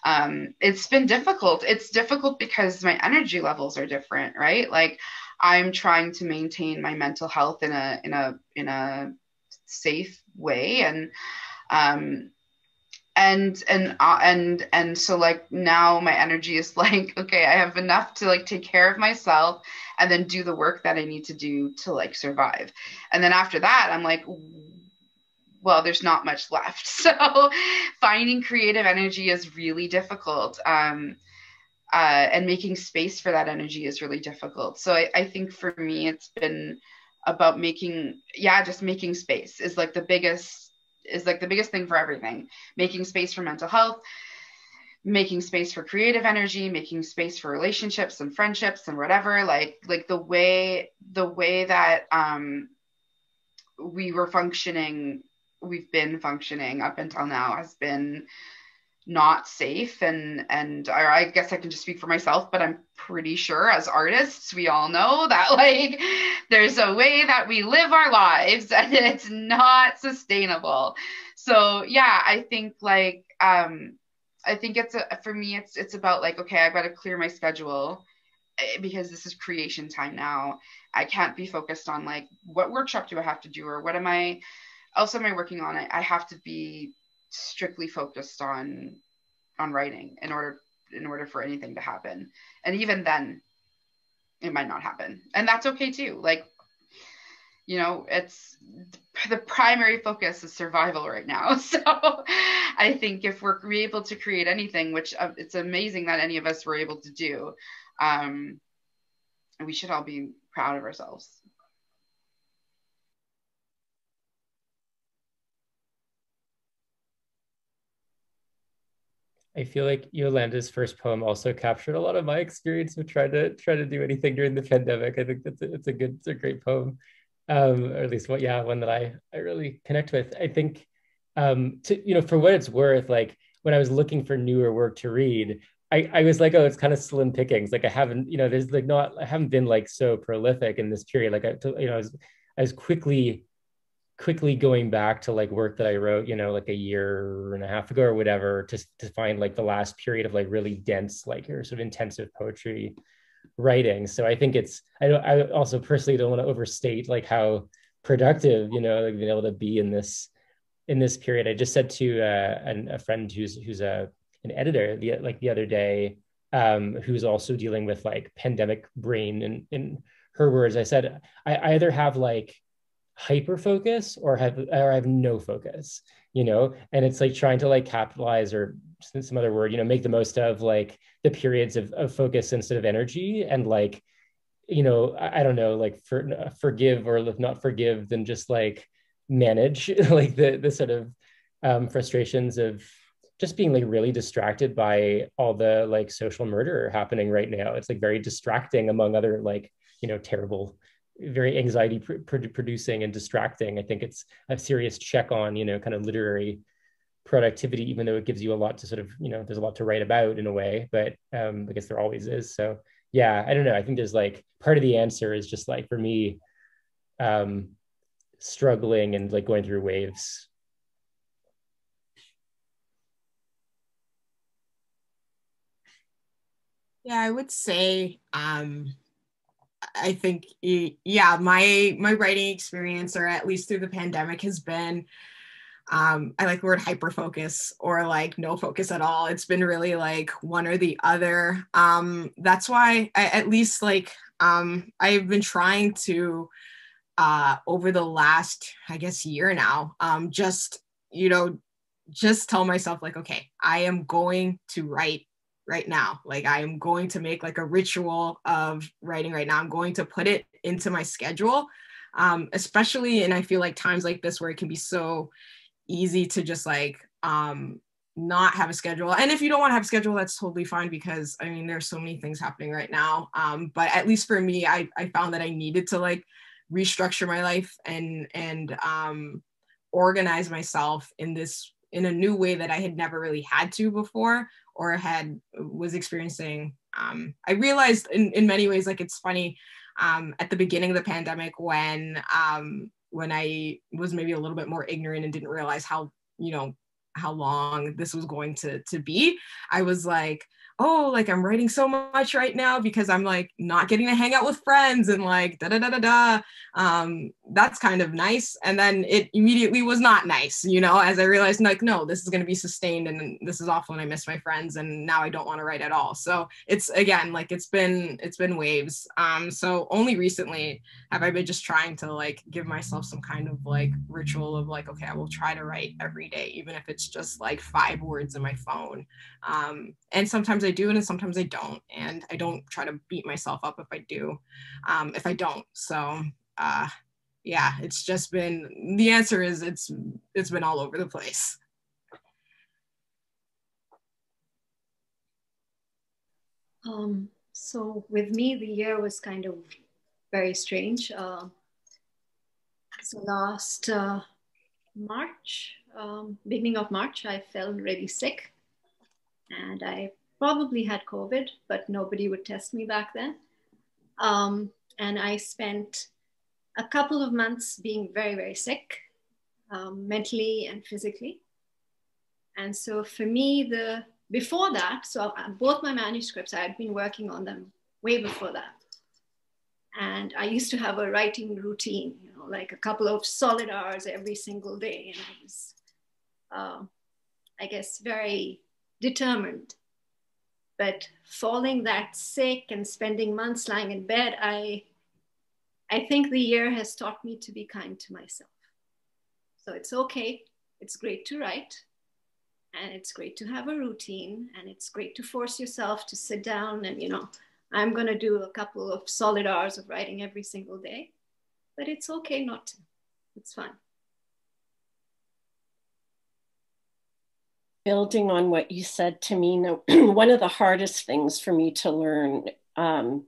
Speaker 7: It's been difficult. It's difficult because my energy levels are different, right? Like I'm trying to maintain my mental health in a safe way. And so like now my energy is like, okay, I have enough to like take care of myself and then do the work that I need to do to like survive. And then after that, I'm like, well, there's not much left. So finding creative energy is really difficult. And making space for that energy is really difficult. So I think for me, it's been about just making space is like the biggest thing for everything. Making space for mental health, making space for creative energy, making space for relationships and friendships and whatever, like the way that we've been functioning up until now has been not safe. And I guess I can just speak for myself, but I'm pretty sure as artists, we all know that like there's a way that we live our lives and it's not sustainable. So yeah, I think like, I think for me, it's about like, okay, I've got to clear my schedule because this is creation time now. I can't be focused on like, what workshop do I have to do? Or what am I working on? I have to be strictly focused on writing in order for anything to happen. And even then it might not happen. And that's okay too. Like, you know, it's the primary focus is survival right now. So I think if we're able to create anything, which it's amazing that any of us were able to do, we should all be proud of ourselves.
Speaker 6: I feel like Yolanda's first poem also captured a lot of my experience of trying to do anything during the pandemic. I think it's a great poem, or at least one that I really connect with. I think for what it's worth, like when I was looking for newer work to read, I was like, oh, it's kind of slim pickings. Like I haven't, I haven't been like so prolific in this period. Like I was quickly going back to like work that I wrote, like a year and a half ago or whatever, to find like the last period of like really dense, like or sort of intensive poetry writing. So I think I also personally don't want to overstate like how productive, like being able to be in this period. I just said to a friend who's an editor the other day, who's also dealing with like pandemic brain, in her words, I said, I either have like hyper focus or I have no focus, and it's like trying to like capitalize, or some other word, make the most of like the periods of focus instead of energy, and like, I don't know, like forgive or not forgive, than just like manage like the sort of frustrations of just being like really distracted by all the like social murder happening right now. It's like very distracting, among other like, terrible, very anxiety producing and distracting. I think it's a serious check on, kind of literary productivity, even though it gives you a lot to sort of, there's a lot to write about in a way, but I guess there always is. So yeah, I don't know. I think there's like part of the answer is just like, for me, struggling and like going through waves.
Speaker 5: Yeah, I would say, I think, my writing experience, or at least through the pandemic, has been, I like the word hyper focus, or like no focus at all. It's been really like one or the other. That's why at least like, I've been trying to, over the last, I guess, year now, just tell myself like, okay, I am going to write right now. Like I am going to make like a ritual of writing right now. I'm going to put it into my schedule, especially, and I feel like times like this where it can be so easy to just like not have a schedule. And if you don't want to have a schedule, that's totally fine, because I mean, there's so many things happening right now. But at least for me, I found that I needed to like restructure my life and organize myself in a new way that I had never really had to before, or was experiencing. I realized in many ways, like it's funny, at the beginning of the pandemic, when I was maybe a little bit more ignorant and didn't realize how long this was going to be, I was like, oh, like I'm writing so much right now because I'm like not getting to hang out with friends and like da da da da da. That's kind of nice. And then it immediately was not nice, you know, as I realized like, no, this is going to be sustained and this is awful and I miss my friends and now I don't want to write at all. So it's, again, like it's been waves. So only recently have I been just trying to like give myself some kind of like ritual of like, okay, I will try to write every day, even if it's just like 5 words in my phone. And sometimes I do and sometimes I don't. And I don't try to beat myself up if I do, if I don't. So yeah, it's just been, the answer is it's been all over the place.
Speaker 4: So with me, the year was kind of very strange. So last March, beginning of March, I fell really sick and I probably had COVID, but nobody would test me back then. And I spent a couple of months being very, very sick, mentally and physically. And so for me, before that, so both my manuscripts, I had been working on them way before that. And I used to have a writing routine, you know, like a couple of solid hours every single day. And I was, I guess, very determined. But falling that sick and spending months lying in bed, I think the year has taught me to be kind to myself. So it's okay. It's great to write. And it's great to have a routine. And it's great to force yourself to sit down and, you know, I'm going to do a couple of solid hours of writing every single day. But it's okay not to. It's fine.
Speaker 3: Building on what you said, Tehmina, one of the hardest things for me to learn and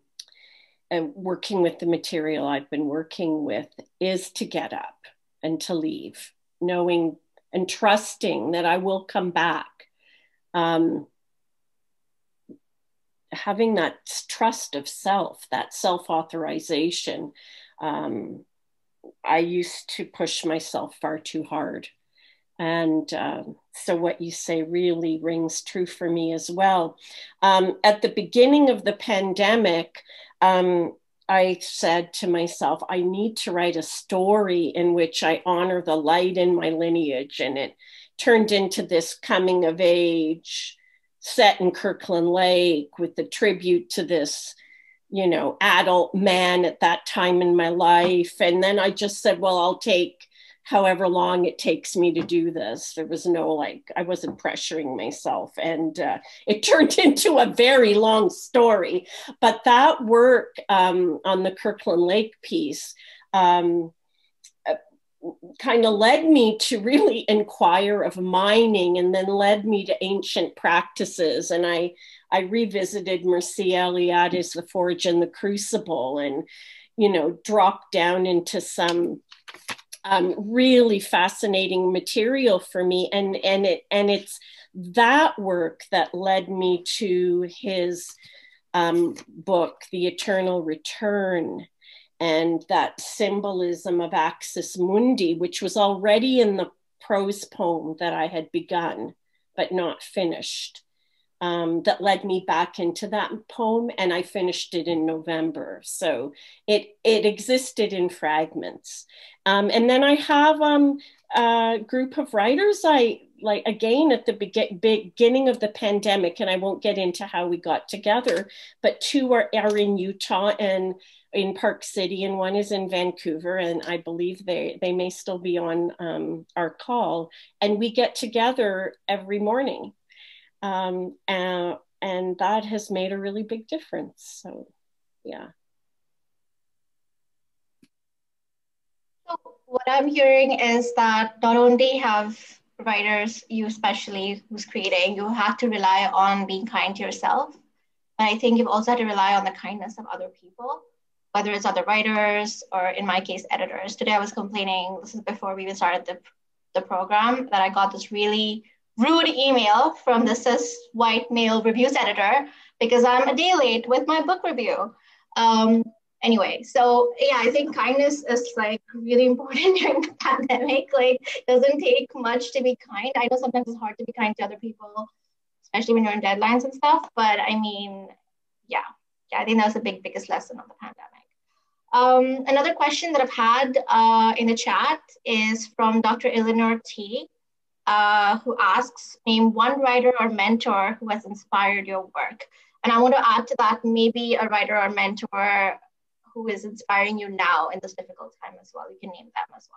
Speaker 3: working with the material I've been working with is to get up and to leave, knowing and trusting that I will come back. Having that trust of self, that self-authorization. I used to push myself far too hard. And so what you say really rings true for me as well. At the beginning of the pandemic, I said to myself, I need to write a story in which I honor the light in my lineage. And it turned into this coming of age set in Kirkland Lake with the tribute to this, you know, adult man at that time in my life. And then I just said, well, I'll take however long it takes me to do this. There was no, like, I wasn't pressuring myself. And it turned into a very long story. But that work on the Kirkland Lake piece kind of led me to really inquire of mining, and then led me to ancient practices. And I revisited Mircea Eliade's The Forge and the Crucible, and, you know, dropped down into some really fascinating material for me. And it's that work that led me to his book, The Eternal Return, and that symbolism of Axis Mundi, which was already in the prose poem that I had begun, but not finished. That led me back into that poem, and I finished it in November. So it existed in fragments. And then I have a group of writers I like, again, at the beginning of the pandemic, and I won't get into how we got together, but 2 are in Utah and in Park City, and 1 is in Vancouver, and I believe they may still be on our call, and we get together every morning. And that has made a really big difference. So, yeah.
Speaker 1: So what I'm hearing is that not only have writers, you especially who's creating, you have to rely on being kind to yourself. And I think you've also had to rely on the kindness of other people, whether it's other writers or, in my case, editors. Today I was complaining, this is before we even started the program, that I got this really rude email from the cis white male reviews editor because I'm a day late with my book review. Anyway, so yeah, I think kindness is like really important during the pandemic. Like, doesn't take much to be kind. I know sometimes it's hard to be kind to other people, especially when you're in deadlines and stuff. But I mean, yeah, I think that was the biggest lesson of the pandemic. Another question that I've had in the chat is from Dr. Eleanor T, who asks, name one writer or mentor who has inspired your work. And I want to add to that, maybe a writer or mentor who is inspiring you now in this difficult time as well. You can name them as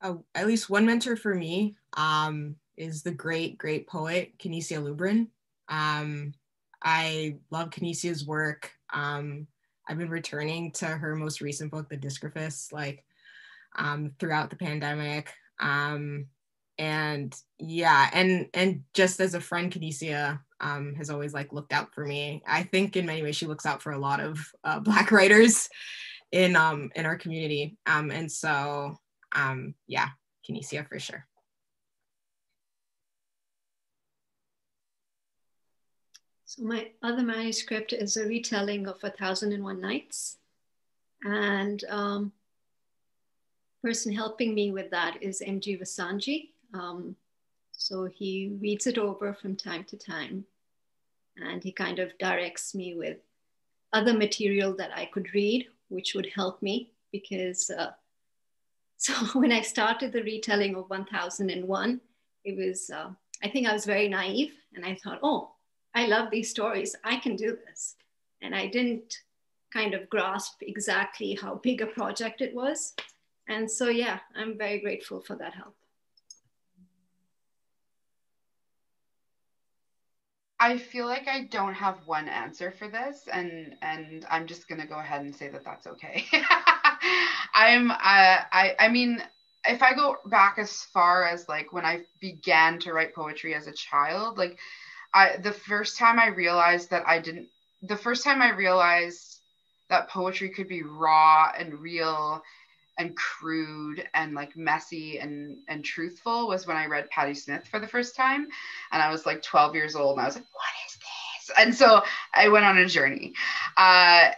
Speaker 1: well.
Speaker 5: At least one mentor for me is the great poet Kinesia Lubrin. I love Kinesia's work. I've been returning to her most recent book, The Disgraphist, like throughout the pandemic. And yeah, and just as a friend, Kinesia has always like looked out for me. I think in many ways she looks out for a lot of Black writers in our community. And so yeah, Kinesia for sure.
Speaker 4: So my other manuscript is a retelling of 1001 Nights. And person helping me with that is M.G. Vasanji. So he reads it over from time to time, and he kind of directs me with other material that I could read, which would help me, because so when I started the retelling of 1001, it was, I think I was very naive, and I thought, oh, I love these stories, I can do this. And I didn't kind of grasp exactly how big a project it was. And so, yeah, I'm very grateful for that help.
Speaker 7: I feel like I don't have one answer for this, and I'm just gonna go ahead and say that that's okay. I mean, if I go back as far as like when I began to write poetry as a child, like the first time I realized that poetry could be raw and real and crude and like messy and truthful was when I read Patti Smith for the first time. And I was like 12 years old, and I was like, what is this? And so I went on a journey. But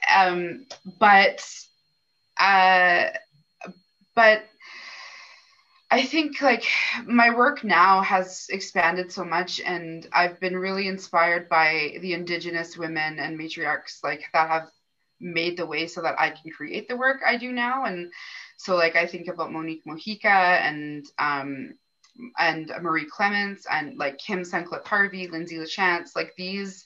Speaker 7: I think like my work now has expanded so much, and I've been really inspired by the Indigenous women and matriarchs like that have made the way so that I can create the work I do now. And so like I think about Monique Mojica and Marie Clements and like Kim Suncliffe Harvey, Lindsay LaChance, like these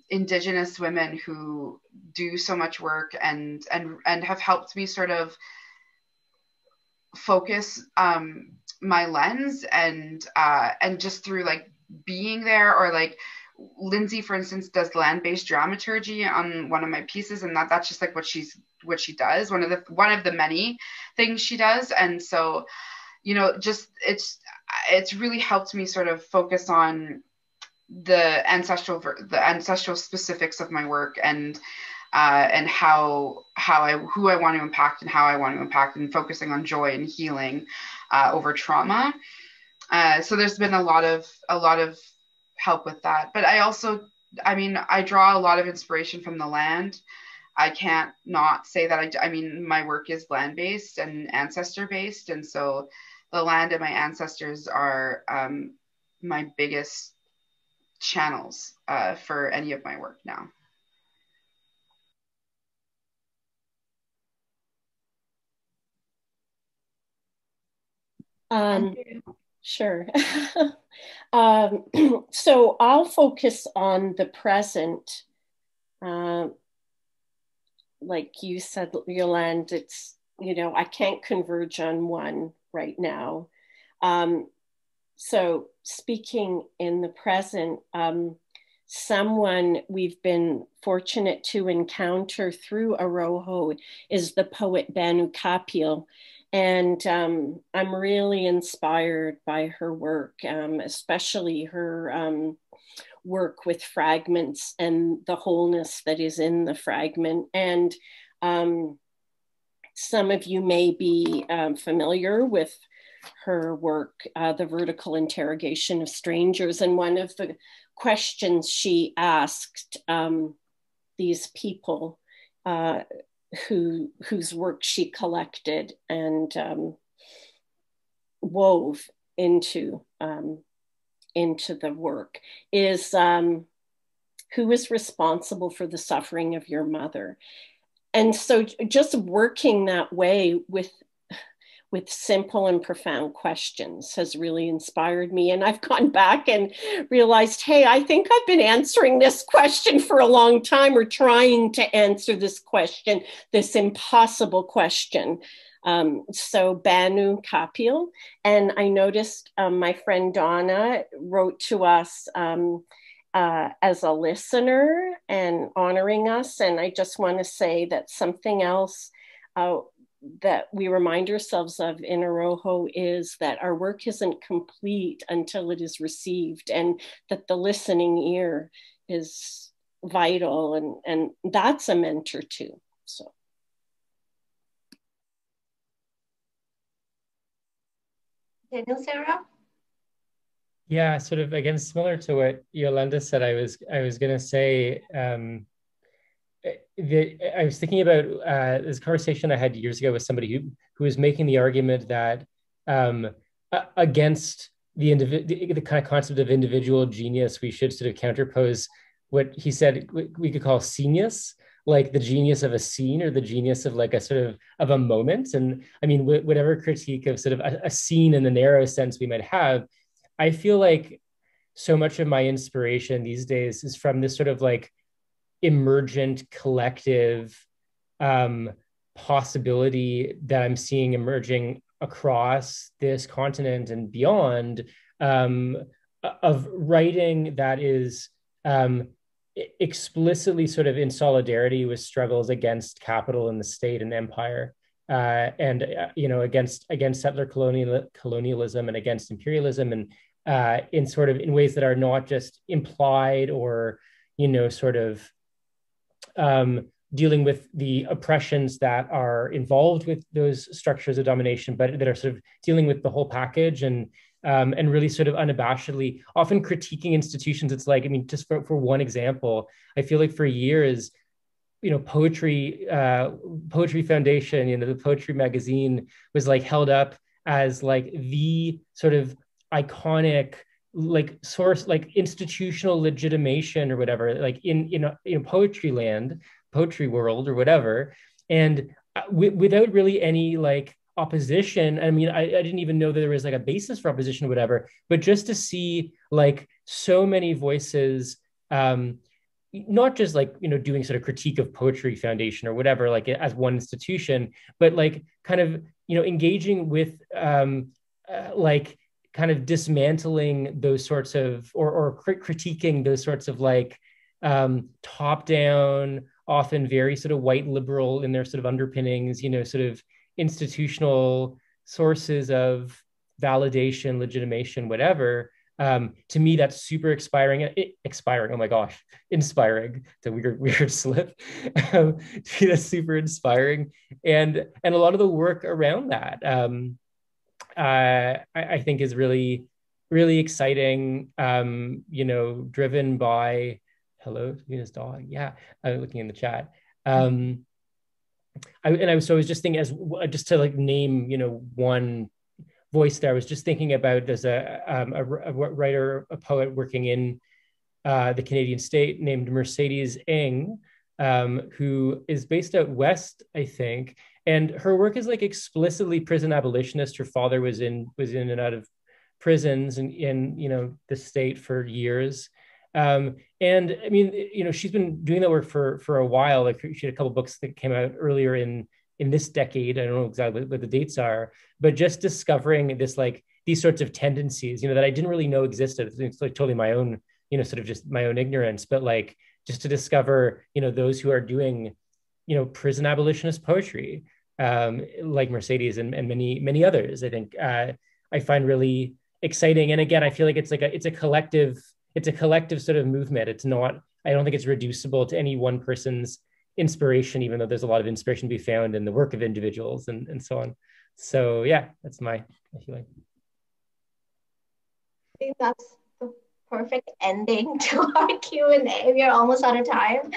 Speaker 7: Indigenous women who do so much work and have helped me sort of focus my lens and just through like being there, or like Lindsay, for instance, does land-based dramaturgy on one of my pieces, and that's just like what she does, one of the many things she does. And so, you know, just it's really helped me sort of focus on the ancestral specifics of my work, and who I want to impact and how I want to impact, and focusing on joy and healing over trauma. So there's been a lot of help with that. But I draw a lot of inspiration from the land. I can't not say that. I mean, my work is land-based and ancestor-based. And so the land and my ancestors are my biggest channels for any of my work now.
Speaker 3: Sure. So I'll focus on the present. Like you said, Yolanda, it's, you know, I can't converge on one right now. So speaking in the present, someone we've been fortunate to encounter through Aroho is the poet Banu Kapil. And I'm really inspired by her work, especially her work with fragments and the wholeness that is in the fragment. And some of you may be familiar with her work, The Vertical Interrogation of Strangers. And one of the questions she asked these people whose work she collected and wove into the work, is who is responsible for the suffering of your mother. And so just working that way with simple and profound questions has really inspired me. And I've gone back and realized, hey, I think I've been answering this question for a long time, or trying to answer this question, this impossible question. So Banu Kapil, and I noticed my friend Donna wrote to us as a listener and honoring us. And I just want to say that something else that we remind ourselves of in Arojo is that our work isn't complete until it is received, and that the listening ear is vital, and that's a mentor too. So.
Speaker 1: Daniel, Sarah?
Speaker 6: Yeah, sort of again, similar to what Yolanda said, I was going to say, I was thinking about this conversation I had years ago with somebody who was making the argument that against the kind of concept of individual genius, we should sort of counterpose what he said we could call scenius, like the genius of a scene, or the genius of like a sort of a moment. And I mean, whatever critique of sort of a scene in the narrow sense we might have, I feel like so much of my inspiration these days is from this sort of like emergent collective possibility that I'm seeing emerging across this continent and beyond, of writing that is explicitly sort of in solidarity with struggles against capital and the state and empire, and against settler colonialism and against imperialism, and in ways that are not just implied or sort of dealing with the oppressions that are involved with those structures of domination, but that are sort of dealing with the whole package, and really sort of unabashedly, often critiquing institutions. It's like, I mean, just for one example, I feel like for years, Poetry Foundation, the Poetry magazine was like held up as like the sort of iconic like source, like institutional legitimation or whatever, like in poetry land, poetry world or whatever. And without really any like opposition, I mean, I didn't even know that there was like a basis for opposition or whatever, but just to see like so many voices, not just like, doing sort of critique of Poetry Foundation or whatever, like as one institution, but like kind of, engaging with like kind of dismantling those sorts of, or critiquing those sorts of like top down, often very sort of white liberal in their sort of underpinnings, sort of institutional sources of validation, legitimation, whatever. To me, that's super inspiring. Oh my gosh, inspiring. It's a weird slip. To me, that's super inspiring, and a lot of the work around that, I think is really, really exciting. Driven by Tehmina's dog. Yeah, I'm looking in the chat. I was just thinking, as just to like name, one voice there. I was just thinking about there's a writer, a poet working in the Canadian state named Mercedes Ng, who is based out west, I think. And her work is like explicitly prison abolitionist. Her father was in and out of prisons in the state for years. And I mean, she's been doing that work for a while. Like she had a couple books that came out earlier in this decade. I don't know exactly what the dates are, but just discovering this, like these sorts of tendencies, that I didn't really know existed. It's like totally my own, sort of just my own ignorance, but like just to discover, those who are doing, prison abolitionist poetry, like Mercedes and many, many others, I think I find really exciting. And again, I feel like it's a collective sort of movement. It's not, I don't think it's reducible to any one person's inspiration, even though there's a lot of inspiration to be found in the work of individuals and so on. So yeah, that's my feeling.
Speaker 1: I think that's the perfect ending to our Q&A. We are almost out of time.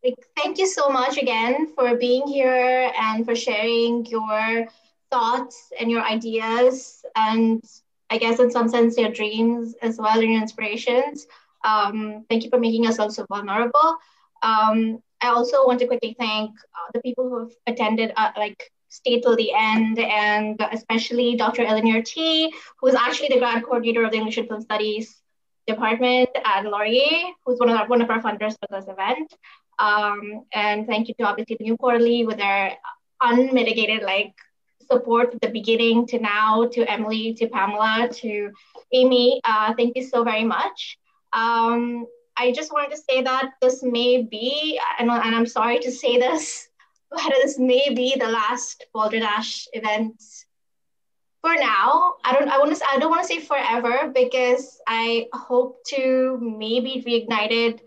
Speaker 1: like, thank you so much again for being here and for sharing your thoughts and your ideas, and I guess in some sense your dreams as well and your inspirations. Thank you for making yourself so vulnerable. I also want to quickly thank the people who have attended, like stayed till the end, and especially Dr. Eleanor T, who is actually the grad coordinator of the English and Film Studies department at Laurier, who's one of our funders for this event. And thank you to obviously the New Quarterly with their unmitigated like support from the beginning to now, to Emily, to Pamela, to Amy. Thank you so very much. I just wanted to say that this may be, and I'm sorry to say this, but this may be the last Balderdash event for now. I don't want to say forever, because I hope to maybe reignite it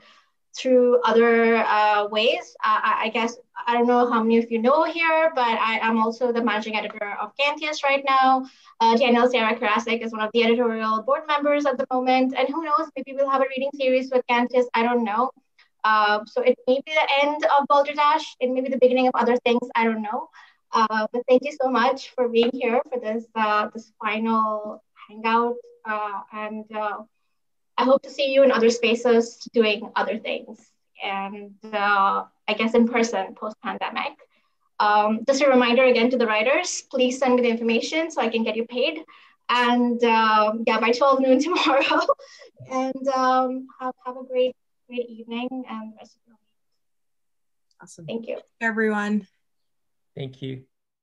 Speaker 1: through other ways. I guess, I don't know how many of you know here, but I'm also the managing editor of Cantius right now. Danielle Sarah Qurasik is one of the editorial board members at the moment. And who knows, maybe we'll have a reading series with Cantius, I don't know. So it may be the end of Balderdash, it may be the beginning of other things, I don't know. But thank you so much for being here for this this final hangout. And I hope to see you in other spaces doing other things. And I guess in person post-pandemic. Just a reminder again to the writers, please send me the information so I can get you paid. And yeah, by 12 noon tomorrow. And have a great evening and rest of your week.
Speaker 5: Awesome.
Speaker 1: Thank you.
Speaker 5: Everyone.
Speaker 6: Thank you.